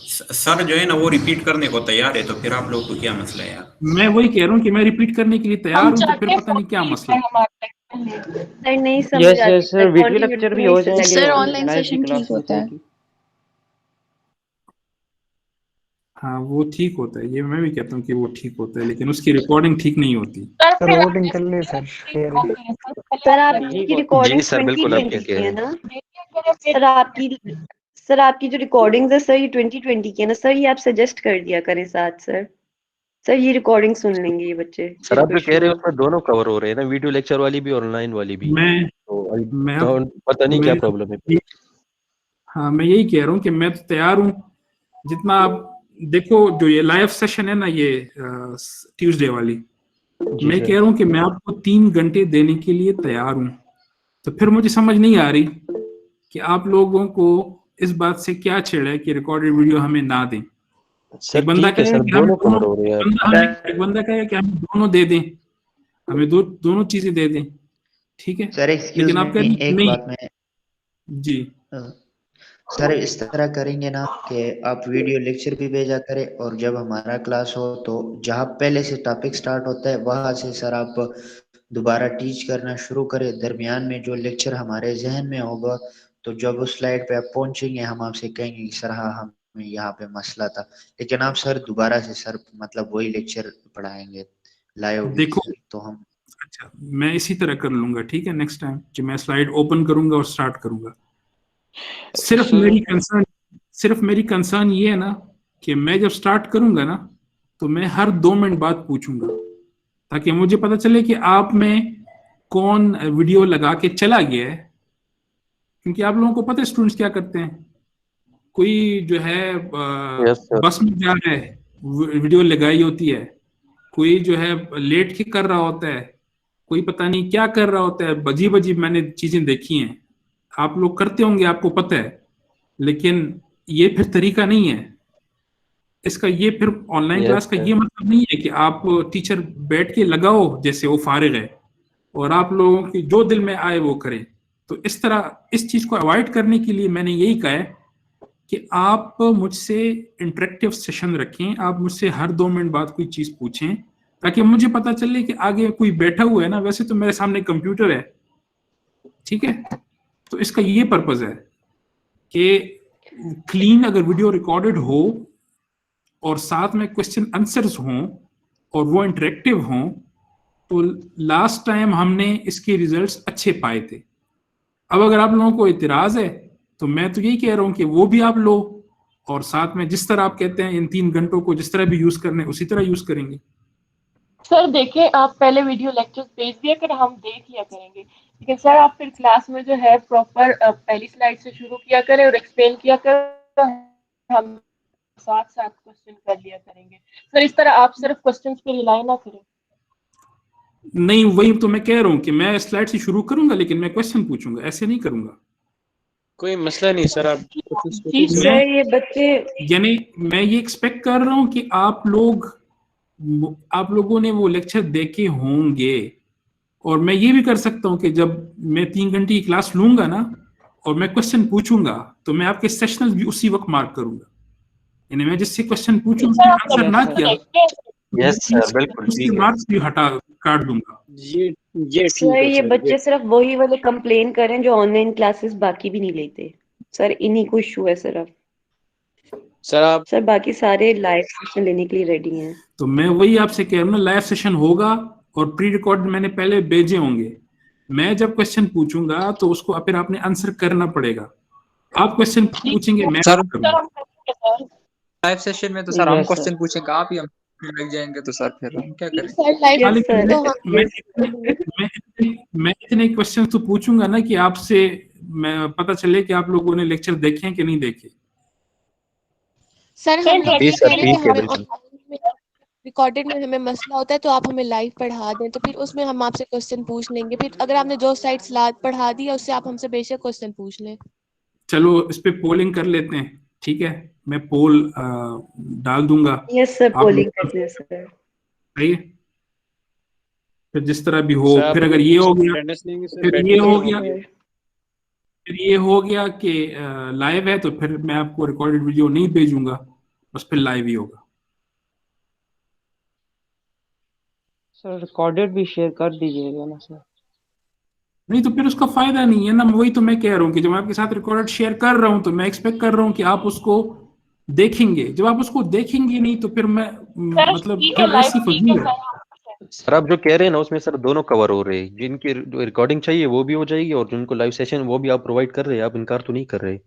सर जो है ना वो रिपीट करने को तैयार है, तो फिर आप लोगों को क्या मसला है यार? मैं वही कह रहा हूँ कि मैं रिपीट करने के लिए तैयार हूँ, तो फिर पता नहीं क्या मसला है। सर नहीं समझ आती सर वीडियो लेक्चर भी हो जाएगा सर ऑनलाइन सेशन ठीक होता है। हाँ वो ठीक होता है, ये मैं भी कहता हूँ कि वो ठीक होता है, लेकिन उसकी रिकॉर्डिंग ठीक नहीं होती। सर वोटिंग कर ले सर। सर आपकी रिकॉर्डिंग 2020 की है ना? सर आपकी जो रिकॉर्डिंग्स है सर ये 2020 की है ना सर, ये आप सजेस्ट कर दिया करें साथ सर ये रिकॉर्डिंग सुन लेंगे ये बच्चे। सर आप जो कह रहे हो उसमें दोनों कवर हो रहे हैं ना, वीडियो लेक्चर वाली भी और ऑनलाइन वाली भी। तो पता नहीं क्या प्रॉब्लम है। हाँ मैं यही कह रहा हूँ कि मैं तो तैयार हूँ, जितना आप देखो जो ये लाइव सेशन है ना ये ट्यूसडे वाली, मैं कह रहा हूँ कि मैं आपको 3 घंटे देने के लिए तैयार हूँ। तो फिर मुझे समझ नहीं आ रही कि आप लोगों को इस बात से क्या छेड़ा है कि रिकॉर्डेड वीडियो हमें ना दें। एक बंदा कहेगा कि हम बंदा कहेगा कि हम दोनों दे दें, हमें दोनों चीजें दे दें, ठीक है? सर लेकिन आप कहें एक नहीं। बात में जी सर इस तरह करेंगे ना कि आप वीडियो लेक्चर भी भेजा करें, और जब हमारा क्लास हो तो जहाँ पहले से टॉपिक स्टार्ट होता है वहां से सर आप दोबारा टीच करना शुरू करें। दरमियान में जो लेक्चर हमारे जहन में होगा तो जब उस स्लाइड पे आप पहुंचेंगे हम आपसे कहेंगे कि सर हाँ हमें यहाँ पे मसला था, लेकिन आप सर दोबारा से सर मतलब वही लेक्चर पढ़ाएंगे लाइव। देखो तो हम अच्छा मैं इसी तरह कर लूंगा, ठीक है? नेक्स्ट टाइम कि मैं स्लाइड ओपन करूंगा और स्टार्ट करूंगा। सिर्फ मेरी कंसर्न ये है ना कि मैं जब स्टार्ट करूंगा ना तो मैं हर 2 मिनट बाद पूछूंगा, ताकि मुझे पता चले कि आप में कौन वीडियो लगा के चला गया है। क्योंकि आप लोगों को पता है स्टूडेंट्स क्या करते हैं, कोई जो है बस में जा रहा है वीडियो लगाई होती है, कोई जो है लेट के कर रहा होता है, कोई पता नहीं क्या कर रहा होता है, अजीब अजीब मैंने चीजें देखी हैं। आप लोग करते होंगे आपको पता है, लेकिन ये फिर तरीका नहीं है इसका। ये फिर ऑनलाइन क्लास का ये मतलब नहीं है कि आप टीचर बैठ के लगाओ जैसे वो फारिग है और आप लोगों की जो दिल में आए वो करें। तो इस तरह इस चीज को अवॉइड करने के लिए मैंने यही कहा है कि आप मुझसे इंटरेक्टिव सेशन रखें, आप मुझसे हर 2 मिनट बाद कोई चीज पूछें ताकि मुझे पता चले कि आगे कोई बैठा हुआ है ना। वैसे तो मेरे सामने कंप्यूटर है, ठीक है? तो इसका ये पर्पज है कि क्लीन अगर वीडियो रिकॉर्डेड हो और साथ में क्वेश्चन आंसर्स हों और वो इंटरेक्टिव हों, तो लास्ट टाइम हमने इसके रिजल्ट्स अच्छे पाए थे। अब अगर आप लोगों को इतराज है तो मैं तो यही कह रहा हूं कि वो भी आप लो, और साथ में जिस तरह आप कहते हैं इन 3 घंटों को जिस तरह भी यूज करने उसी तरह यूज करेंगे। सर देखिए आप पहले वीडियो लेक्चर्स भेज दिया कर, हम देख लिया करेंगे, लेकिन सर आप फिर क्लास में जो है प्रॉपर पहली स्लाइड से शुरू किया करें और एक्सप्लेन किया करें, हम साथ साथ क्वेश्चन कर लिया करेंगे। सर इस तरह आप सिर्फ क्वेश्चंस पे रिलाई ना करें। नहीं, वही तो मैं कह रहा हूँ कि मैं स्लाइड से शुरू करूंगा लेकिन मैं क्वेश्चन पूछूंगा, ऐसे नहीं करूंगा। कोई मसला नहीं सर, आप जी सर ये बच्चे यानी मैं ये एक्सपेक्ट कर रहा हूँ कि आप लोगों ने वो लेक्चर देखे होंगे, और मैं ये भी कर सकता हूँ कि जब मैं 3 घंटे की क्लास लूंगा ना और मैं क्वेश्चन पूछूंगा तो मैं आपके सेशनल भी उसी वक्त मार्क करूंगा। यानी मैं जिससे क्वेश्चन पूछूंगा आंसर ना किया, यस सर, बिल्कुल उसके ठीक है। मार्क्स भी काट दूंगा। ये सर ठीक है ये सर, बच्चे सिर्फ वही वाले कंप्लेन करें जो ऑनलाइन क्लासेस बाकी भी नहीं लेते। सर इन्हीं को इशू है सिर्फ। सर आप सर बाकी सारे लाइव सेशन लेने के लिए रेडी हैं। तो मैं वही आपसे कह रहा हूँ ना, लाइव सेशन होगा और प्री रिकॉर्ड मैंने पहले भेजे होंगे। मैं जब क्वेश्चन पूछूंगा तो उसको फिर आपने आंसर करना पड़ेगा। आप क्वेश्चन पूछेंगे, मैं सर करूंगा। लाइव सेशन में तो सर हम यस सर। क्वेश्चन पूछेंगे, आप ही हम लग जाएंगे, तो सर फिर हम क्या करें? सर लाइव यस लेकिन सर मैं इतने क्वेश्चन तो पूछूंगा ना कि आपसे मैं पता चले कि आप लोगों ने लेक्चर देखे हैं कि नहीं देखे। सर हम लोग जी ये सर, कह रहे हैं कि ठीक है, हमें बिल्कुल। रिकॉर्डेड में हमें मसला होता है तो आप हमें लाइव पढ़ा दें, तो फिर उसमें हम आपसे क्वेश्चन पूछ लेंगे। फिर अगर आपने जो स्लाइड्स पढ़ा दी है उससे आप हमसे बेशक क्वेश्चन पूछ लें। चलो इस पे पोलिंग कर लेते हैं, ठीक है? मैं पोल डाल दूंगा। यस सर, आप पोलिंग लोग करते हैं सर। सही है? फिर जिस तरह भी हो, सर आप फिर अगर ये हो गया, अटेंडेंस लेंगे सर, फिर ये बैठने हो के गया, लिए। फिर ये हो गया कि लाइव है, तो फिर मैं आपको रिकॉर्डेड वीडियो नहीं भेजूंगा, बस फिर लाइव ही होगा। सर रिकॉर्डेड भी शेयर कर दीजिएगा ना सर। नहीं तो फिर उसका फायदा नहीं है ना। वही तो मैं कह रहा हूँ कि जब मैं आपके साथ रिकॉर्डेड शेयर कर रहा हूँ तो मैं एक्सपेक्ट कर रहा हूँ कि आप उसको देखेंगे। जब आप उसको देखेंगे नहीं तो फिर मैं मतलब फिर वैसी फजील है। सर आप जो कह रहे हैं ना उसमें सर दोनों कवर हो रहे हैं, जिनकी रिकॉर्डिंग चाहिए वो भी हो जाएगी और जिनको लाइव सेशन वो भी आप प्रोवाइड कर रहे हैं, आप इनकार तो नहीं कर रहे।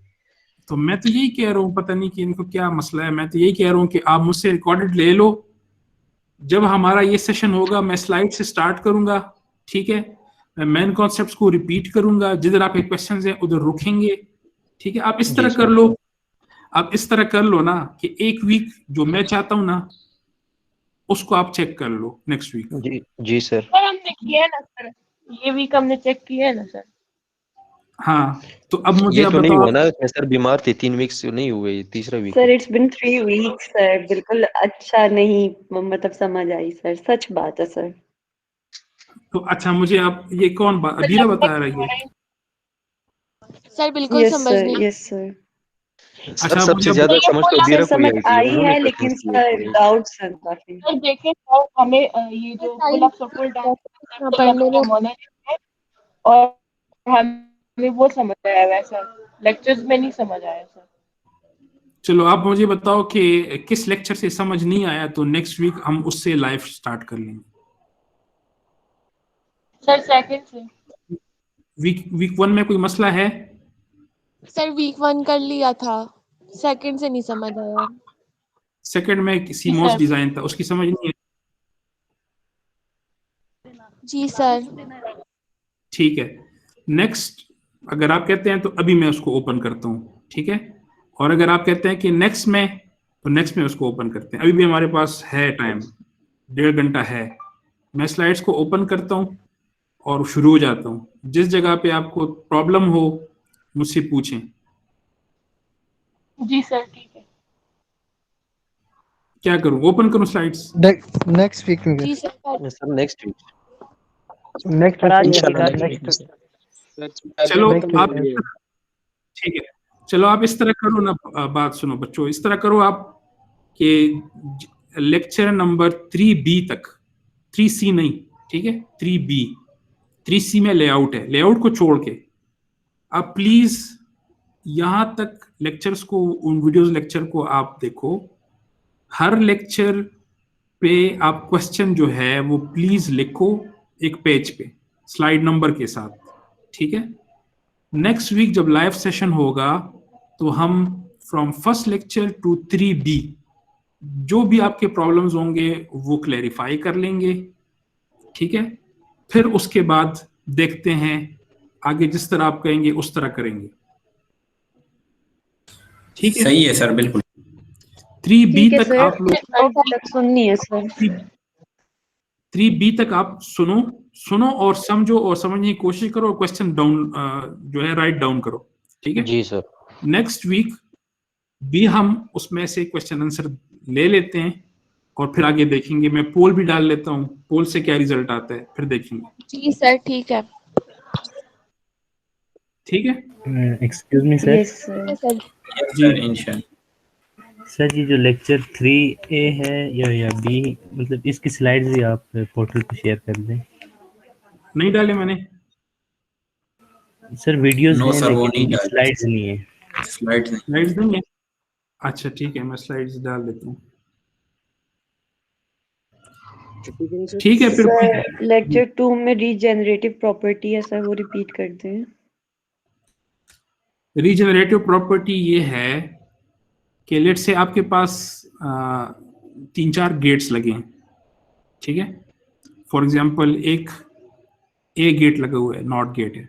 तो मैं तो यही कह रहा हूँ, पता नहीं कि इनको क्या मसला है। मैं तो यही कह रहा हूँ कि आप मुझसे रिकॉर्डेड ले लो। जब हमारा ये सेशन होगा मैं स्लाइड से स्टार्ट करूंगा, ठीक है? मैं मेन कॉन्सेप्ट्स को रिपीट करूंगा, जिधर आपके क्वेश्चंस हैं उधर रुकेंगे, ठीक है? आप इस तरह कर लो, आप इस तरह कर लो ना कि एक वीक जो मैं चाहता हूँ ना उसको आप चेक कर लो नेक्स्ट वीक। जी जी सर। सर हमने किया है ना सर, ये वीक हमने चेक किया है ना सर। हाँ तो अब मुझे ये अब तो नहीं बताओ। हुआ ना, मैं सर बीमार थे 3 वीक्स नहीं हुए, ये तीसरा वीक सर है। It's been 3 weeks sir. बिल्कुल अच्छा नहीं मतलब समझ आई सर, सच बात है सर। तो अच्छा मुझे आप ये कौन अबीरा बता रही है? सर बिल्कुल यस समझ सर, नहीं। यझ सर। सर अच्छा सबसे मुझे ज्यादा समझ तो सर बीरा को ही समझ आई थी, आई उन्होंने है क्वेश्चन लेकिन किए सर थे। डाउट सर काफी। सर देखें सर हमें ये जो फुल अप फुल डाउन पढ़ने में मोनोलिथ है और हमें वो समझ आया, वैसा लेक्चर्स में नहीं समझ आया सर। चलो आप मुझे बताओ कि किस लेक्चर से समझ नहीं आया, तो नेक्स्ट वीक हम उससे लाइव स्टार्ट कर लेंगे। सर सेकंड से। वीक 1 में कोई मसला है? सर वीक 1 कर लिया था, सेकंड से नहीं समझ आया। सेकंड में सीमोस डिजाइन था, उसकी समझ नहीं है? जी सर। ठीक है, नेक्स्ट अगर आप कहते हैं तो अभी मैं उसको ओपन करता हूँ, ठीक है? और अगर आप कहते हैं कि नेक्स्ट में, तो नेक्स्ट में उसको ओपन करते हैं। अभी भी हमारे पास है टाइम, 1.5 घंटा है। मैं स्लाइड्स को ओपन करता हूँ और शुरू हो जाता हूँ। जिस जगह पे आपको प्रॉब्लम हो मुझसे पूछें। जी सर ठीक है। क्या करूँ, ओपन करूँ स्लाइड्स? नेक्स्ट वीक में जी sir. Sir next week next sir आज इंशाल्लाह नेक्स्ट चलो नेक्स्ट आप ठीक है, चलो आप इस तरह करो ना, बात सुनो बच्चों, इस तरह करो आप कि लेक्चर नंबर 3B तक, 3C नहीं, ठीक है? 3B, 3C में लेआउट है, लेआउट को छोड़ के आप प्लीज यहां तक लेक्चर्स को, उन वीडियोस लेक्चर को आप देखो। हर लेक्चर पे आप क्वेश्चन जो है वो प्लीज लिखो एक पेज पे स्लाइड नंबर के साथ, ठीक है? नेक्स्ट वीक जब लाइव सेशन होगा तो हम from first lecture to 3B जो भी आपके प्रॉब्लम्स होंगे वो क्लैरिफाई कर लेंगे, ठीक है? फिर उसके बाद देखते हैं आगे, जिस तरह आप कहेंगे उस तरह करेंगे, ठीक है? सही है सर, बिल्कुल। 3B ठीक है तक सर, आप लोग अब तक सुननी है सर। 3B तक आप सुनो और समझो और समझने की कोशिश करो और क्वेश्चन डाउन जो है राइट डाउन करो, ठीक है जी सर। नेक्स्ट वीक भी हम उसमें से क्वेश्चन आंसर ले लेते हैं और फिर आगे देखेंगे। मैं पोल भी डाल लेता हूँ, पोल से क्या रिजल्ट आता है फिर देखेंगे। जी सर ठीक है। ठीक है, excuse me sir. Yes sir. Sir जी इंशाल्लाह। सर ये जो लेक्चर 3A है या B, मतलब इसकी स्लाइड्स भी आप पोर्टल पे शेयर कर दें। नहीं डाले मैंने सर, वीडियोस नो हैं सर, वो लेकिन नहीं इनकी डाले, स्लाइड्स नहीं है। स्लाइड्स नहीं है। अच्छा ठीक है, मैं स्लाइड्स डाल देता हूँ। ठीक है फिर सर लेक्चर 2 में रीजेनरेटिव प्रॉपर्टी है सर, वो रिपीट कर दें। रीजेनरेटिव प्रॉपर्टी ये है कि लेट से आपके पास 3-4 गेट्स लगे हैं, ठीक है। फॉर एग्जांपल एक ए गेट लगा हुआ है, नॉट गेट है,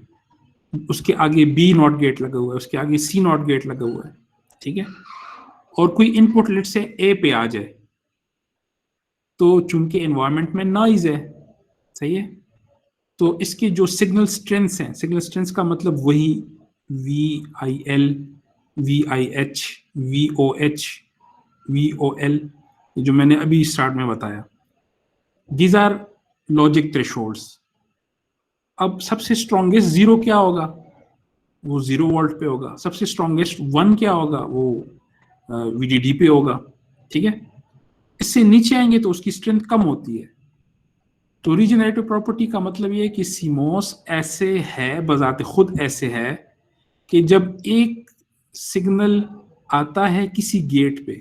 उसके आगे बी नॉट गेट लगा हुआ है, उसके आगे सी नॉट गेट लगा हुआ है, ठीक है। और कोई इनपुट लेट से ए पे आ जाए तो चूंकि एनवायरनमेंट में नॉइज है, सही है, तो इसके जो सिग्नल स्ट्रेंथ्स हैं, सिग्नल स्ट्रेंथ्स का मतलब वही VIL, VIH, VOH, VOL जो मैंने अभी स्टार्ट में बताया, दीज आर लॉजिक थ्रेशोल्ड्स। अब सबसे स्ट्रॉन्गेस्ट 0 क्या होगा, वो 0 वोल्ट पे होगा। सबसे स्ट्रॉन्गेस्ट 1 क्या होगा, वो VDD पे होगा, ठीक है। इससे नीचे आएंगे तो उसकी स्ट्रेंथ कम होती है। तो रीजनरेटिव प्रॉपर्टी का मतलब ये है कि सीमोस ऐसे है, बजाते खुद ऐसे है कि जब एक सिग्नल आता है किसी गेट पे,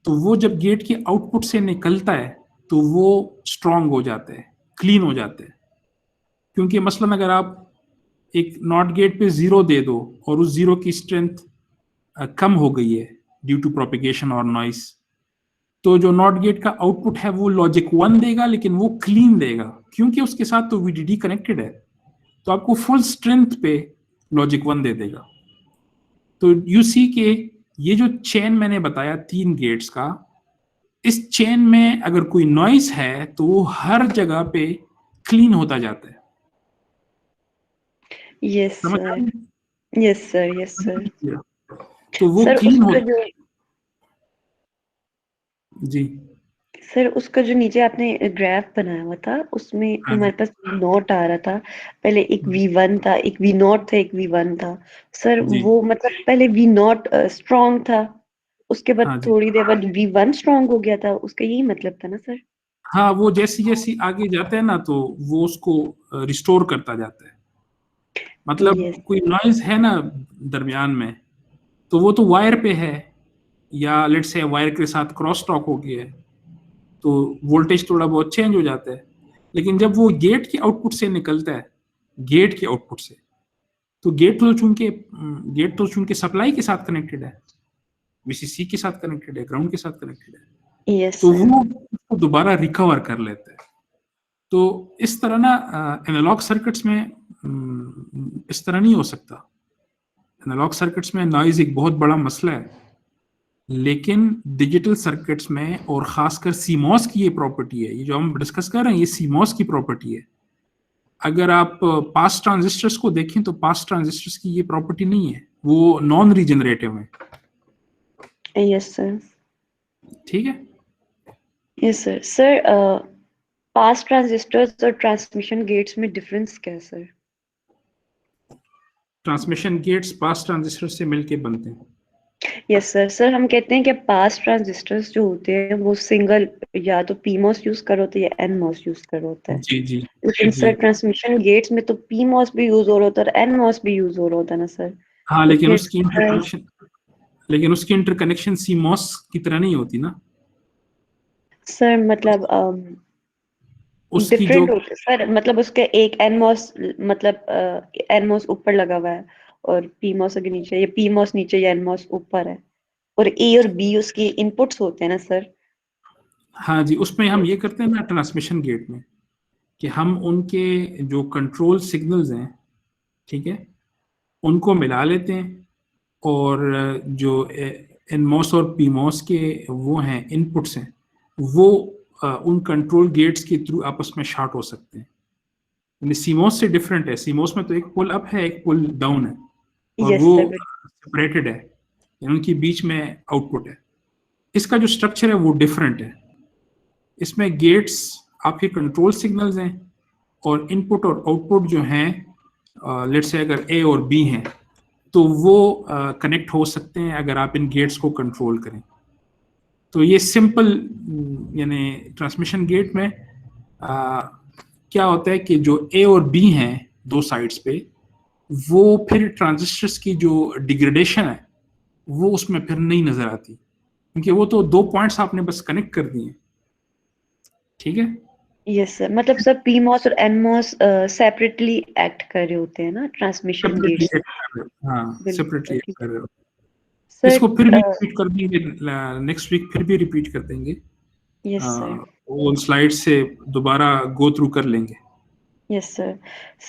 तो वो जब गेट के आउटपुट से निकलता है तो वो स्ट्रांग हो जाता है, क्लीन हो जाता है। क्योंकि मसलन अगर आप एक नॉट गेट पे 0 दे दो और उस 0 की स्ट्रेंथ कम हो गई है ड्यू टू प्रोपिगेशन और नॉइस, तो जो नॉट गेट का आउटपुट है वो लॉजिक 1 देगा, लेकिन वो क्लीन देगा क्योंकि उसके साथ तो VDD कनेक्टेड है, तो आपको फुल स्ट्रेंथ पे लॉजिक 1 दे देगा। तो यू सी के ये जो चेन मैंने बताया 3 गेट्स का, इस चेन में अगर कोई नॉइस है तो वो हर जगह पे क्लीन होता जाता है। Yes sir, yes sir, yes sir. तो वो सर क्लीन उसका हो जो जी सर उसका जो नीचे आपने ग्राफ बनाया हुआ था उसमें हमारे पास नोट आ रहा था, पहले एक V1 था, एक V0 था, एक V1 था सर। जी। वो मतलब पहले V0 स्ट्रॉन्ग था, उसके बाद हाँ जी। थोड़ी देर बाद V1 स्ट्रॉन्ग हो गया था, उसका यही मतलब था ना सर? हाँ, वो जैसी जैसी आगे जाते हैं ना तो वो उसको रिस्टोर करता जाता है। मतलब Yes. कोई नॉइज है ना दरमियान में, तो वो तो वायर पे है या लेट्स से वायर के साथ क्रॉस टॉक हो गया है, तो वोल्टेज थोड़ा बहुत चेंज हो जाता है। लेकिन जब वो गेट के आउटपुट से निकलता है, गेट के आउटपुट से, तो गेट तो चूंकि सप्लाई के साथ कनेक्टेड है, VCC के साथ कनेक्टेड है, ग्राउंड के साथ कनेक्टेड है, Yes, तो sir. वो उसको दोबारा रिकवर कर लेता है। तो इस तरह ना एनालॉग सर्किट्स में इस तरह नहीं हो सकता। एनालॉग सर्किट्स में नॉइज एक बहुत बड़ा मसला है, लेकिन डिजिटल सर्किट्स में और खासकर सीमॉस की ये प्रॉपर्टी है, ये जो हम डिस्कस कर रहे हैं ये सीमॉस की प्रॉपर्टी है। अगर आप पास ट्रांजिस्टर्स को देखें तो पास ट्रांजिस्टर्स की ये प्रॉपर्टी नहीं है, वो नॉन रीजनरेटिव है। Yes, sir. ठीक है। Yes, sir. Sir, पास ट्रांजिस्टर्स और ट्रांसमिशन गेट्स में डिफरेंस क्या है सर? ट्रांसमिशन गेट्स पास ट्रांजिस्टर से मिलके बनते हैं। Yes sir. सर हम कहते हैं कि पास ट्रांजिस्टर्स जो होते हैं वो सिंगल या तो PMOS यूज कर होते हैं या NMOS यूज कर होता है। जी जी लेकिन जी। सर ट्रांसमिशन गेट्स में तो PMOS भी यूज हो रहा होता है और NMOS भी यूज हो रहा होता है ना सर? हाँ, तो लेकिन फिर उसकी इंटरकनेक्शन सीमॉस की तरह नहीं होती ना सर, मतलब उसकी जो डिफरेंट होते सर, मतलब उसके एक NMOS मतलब NMOS ऊपर लगा हुआ है और PMOS के नीचे, या PMOS नीचे या NMOS ऊपर है, और A और B उसकी इनपुट्स होते हैं ना सर? हाँ जी, उसमें हम ये करते हैं ना ट्रांसमिशन गेट में कि हम उनके जो कंट्रोल सिग्नल्स हैं, ठीक है, उनको मिला लेते हैं और जो एनमॉस और पीमॉस के वो हैं इनपुट्स हैं, वो उन कंट्रोल गेट्स के थ्रू आपस में शॉर्ट हो सकते हैं। यानी सीमॉस से डिफरेंट है, सीमॉस में तो एक पुल अप है एक पुल डाउन है और Yes, वो sir. सेपरेटेड है, यानी उनके बीच में आउटपुट है। इसका जो स्ट्रक्चर है वो डिफरेंट है। इसमें गेट्स आपके कंट्रोल सिग्नल्स हैं और इनपुट और आउटपुट जो हैं, लेट्स से अगर ए और बी हैं तो वो कनेक्ट हो सकते हैं अगर आप इन गेट्स को कंट्रोल करें। तो ये सिंपल यानी ट्रांसमिशन गेट में क्या होता है कि जो ए और बी हैं दो साइड्स पे, वो फिर ट्रांजिस्टर्स की जो डिग्रेडेशन है वो उसमें फिर नहीं नजर आती, क्योंकि वो तो दो पॉइंट्स आपने बस कनेक्ट कर दिए। ठीक है, Yes, sir. मतलब सर PMOS और NMOS सेपरेटली एक्ट कर रहे होते हैं ना ट्रांसमिशन सेपरेटली गेट्स। हाँ बिल्कुल सेपरेटली ठीक कर रहे हो। सर। इसको फिर भी रिपीट कर देंगे नेक्स्ट वीक, फिर भी रिपीट कर देंगे। Yes sir. वो स्लाइड से दोबारा गो थ्रू कर लेंगे। Yes sir.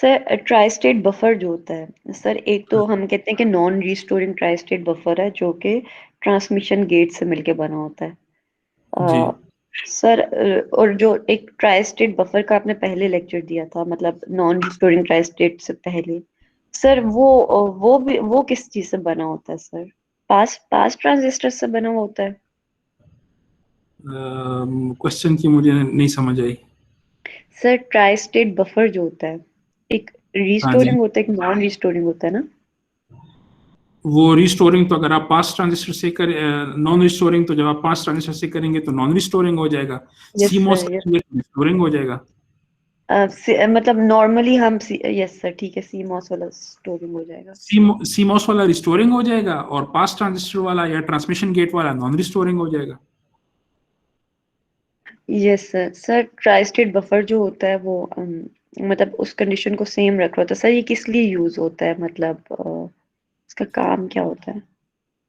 Sir tri state buffer जो होता है सर, एक तो हम कहते हैं कि non restoring tri state buffer है जो कि ट्रांसमिशन गेट से मिलके बना होता है। सर और जो एक ट्राई स्टेट बफर का आपने पहले लेक्चर दिया था, मतलब नॉन रीस्टोरिंग ट्राई स्टेट से पहले, सर वो किस चीज से बना होता है सर? पास ट्रांजिस्टर से बना हुआ होता है? क्वेश्चन की मुझे नहीं समझ आई सर ट्राई स्टेट बफर जो होता है, एक रीस्टोरिंग होता है एक नॉन रीस्टोरिंग होता है ना? वो रिस्टोरिंग तो अगर आप पास ट्रांजिस्टर से कर, नॉन रिस्टोरिंग तो जब आप पास ट्रांजिस्टर से करेंगे तो नॉन रिस्टोरिंग हो जाएगा, सीमॉस रिस्टोरिंग हो जाएगा। मतलब नॉर्मली हम यस सर ठीक है, सीमॉस वाला स्टोरिंग हो जाएगा, सीमॉस वाला रिस्टोरिंग हो जाएगा और पास ट्रांजिस्टर वाला या ट्रांसमिशन गेट वाला नॉन रिस्टोरिंग हो जाएगा। Yes sir. Sir tri state buffer जो होता है वो मतलब उस कंडीशन को सेम रख रहा होता है सर, ये किस लिए यूज होता है, मतलब इसका काम क्या होता है?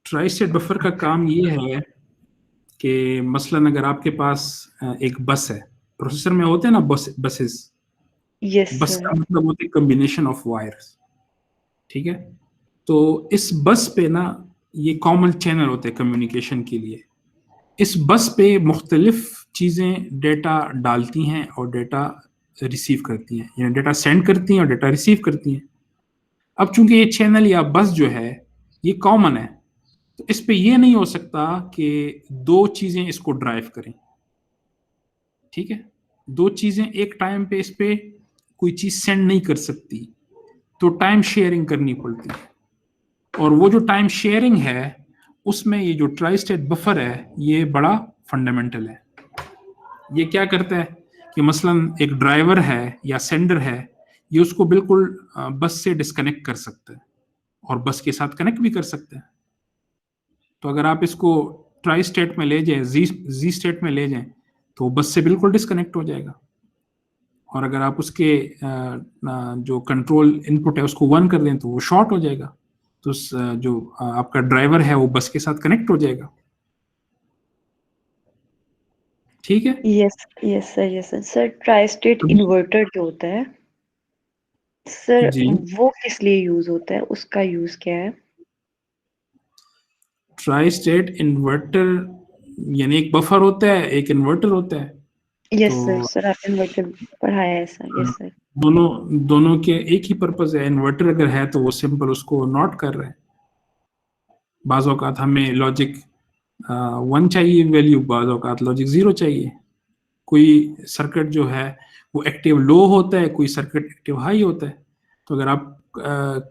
ट्राई स्टेट बफर का काम ये है कि मसलन अगर आपके पास एक बस है, प्रोसेसर में होते हैं ना बसेस, बस का मतलब होता है कॉम्बिनेशन ऑफ वायर्स। ठीक है, तो इस बस पे ना ये कॉमन चैनल होते हैं कम्युनिकेशन के लिए। इस बस पे मुख्तलिफ चीज़ें डेटा डालती हैं और डेटा रिसीव करती हैं, यानी डेटा सेंड करती हैं और डेटा रिसीव करती हैं। अब चूंकि ये चैनल या बस जो है ये कॉमन है, तो इस पे ये नहीं हो सकता कि दो चीज़ें इसको ड्राइव करें। ठीक है, दो चीज़ें एक टाइम पे इस पे कोई चीज़ सेंड नहीं कर सकती, तो टाइम शेयरिंग करनी पड़ती है। और वो जो टाइम शेयरिंग है उसमें ये जो ट्राई स्टेट बफर है ये बड़ा फंडामेंटल है। ये क्या करता है कि मसलन एक ड्राइवर है या सेंडर है, ये उसको बिल्कुल बस से डिस्कनेक्ट कर सकता है और बस के साथ कनेक्ट भी कर सकता है। तो अगर आप इसको ट्राई स्टेट में ले जाएं, जी स्टेट में ले जाएं, तो बस से बिल्कुल डिस्कनेक्ट हो जाएगा। और अगर आप उसके जो कंट्रोल इनपुट है उसको 1 कर दें तो वो शॉर्ट हो जाएगा, तो जो आपका ड्राइवर है वो बस के साथ कनेक्ट हो जाएगा। ठीक है, yes yes sir. Yes sir. Sir tri state inverter जो होता है सर, वो किस लिए यूज होता है, उसका यूज क्या है? ट्राई स्टेट इन्वर्टर यानी एक बफर होता है एक इन्वर्टर होता है। Yes sir. सर आप इन्वर्टर पढ़ाया है सर। Yes sir. दोनों के एक ही पर्पस है। इन्वर्टर अगर है तो वो सिंपल उसको नॉट कर रहे हैं। बाज़ औक़ात हमें लॉजिक 1 चाहिए वैल्यू, बाज़ औक़ात लॉजिक 0 चाहिए। कोई सर्किट जो है वो एक्टिव लो होता है, कोई सर्किट एक्टिव हाई होता है। तो अगर आप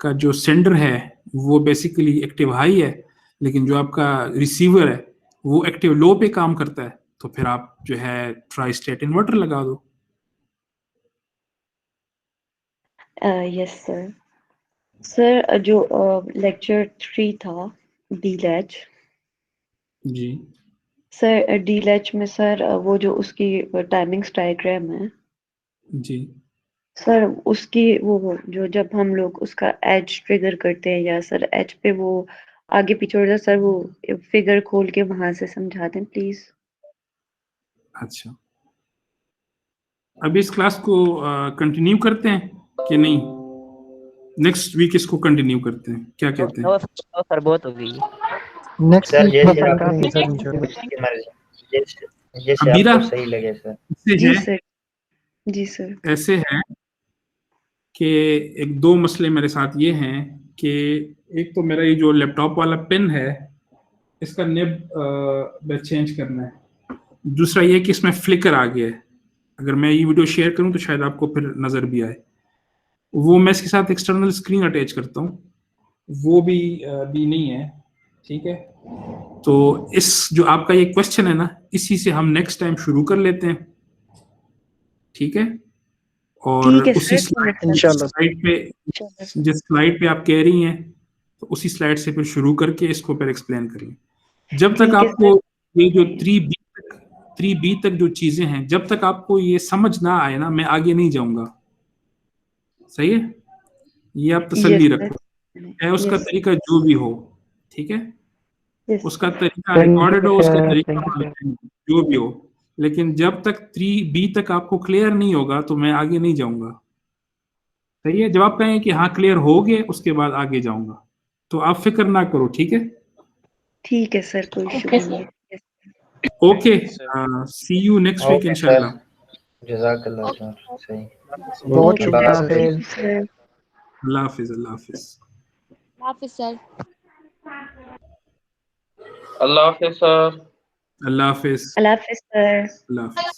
का जो सेंडर है वो बेसिकली एक्टिव हाई है, लेकिन जो आपका रिसीवर है वो एक्टिव लो पे काम करता है, तो फिर आप जो है ट्राई स्टेट इन्वर्टर लगा दो। Yes sir. सर जो लेक्चर 3 था डी लैच, जी सर डी लैच में सर वो जो उसकी टाइमिंग्स डायग्राम है जी सर, उसकी वो जो जब हम लोग उसका एज ट्रिगर करते हैं या सर एज पे वो आगे पीछे हो जाए सर, वो फिगर खोल के वहां से समझा दें प्लीज। अच्छा, अभी इस क्लास को कंटिन्यू करते हैं कि नहीं? नेक्स्ट वीक इसको कंटिन्यू करते हैं, क्या कहते हैं? सर बहुत हो गई। नेक्स्ट सर वीक जैसे डिफाइन आप करेंगे सर इंशाल्लाह। आपकी मर्जी, जैसे अमीरा, आपको सही लगे सर। ऐसे जी है सर, जी सर। ऐसे है कि एक दो मसले मेरे साथ ये हैं कि एक तो मेरा ये जो लैपटॉप वाला पेन है इसका निब चेंज करना है। दूसरा ये कि इसमें फ्लिकर आ गया है। अगर मैं ये वीडियो शेयर करूं तो शायद आपको फिर नजर भी आए। वो मैं इसके साथ एक्सटर्नल स्क्रीन अटैच करता हूं, वो भी नहीं है। ठीक है, तो इस जो आपका ये क्वेश्चन है ना, इसी से हम नेक्स्ट टाइम शुरू कर लेते हैं। ठीक है, और ठीक है उसी सर, तो स्लाइड इंशाल्लाह। पे जिस स्लाइड पे आप कह रही हैं तो उसी स्लाइड से फिर शुरू करके इसको फिर एक्सप्लेन करिए। जब तक ठीक है आपको सर। ये जो 3B तक जो चीजें हैं, जब तक आपको ये समझ ना आए ना, मैं आगे नहीं जाऊंगा। सही है, ये आप तसल्ली यस सर, रखो, चाहे उसका यस तरीका जो भी हो। ठीक है, यस उसका तरीका थैंक रिकॉर्डेड यू हो, उसका सर, तरीका थैंक यू सर। जो भी हो, लेकिन जब तक 3B तक आपको क्लियर नहीं होगा तो मैं आगे नहीं जाऊंगा। सही है, जब आप कहें कि हाँ क्लियर हो गए उसके बाद आगे जाऊंगा, तो आप फिक्र ना करो। ठीक है, ठीक है सर, कोई इशू ओके नहीं सर। है। Okay, see you next week okay sir, इंशाल्लाह। जज़ाकल्लाह सर, सही। बहुत ओके अल्लाह शुक्रिया हाफिज़। हाफिज। सर। अल्लाह हाफिज, अल्लाह हाफिज। हाफिज सर। अल्लाह हाफिज सर। अल्लाह हाफिज, अल्लाह हाफिज सर। अल्लाह हाफिज।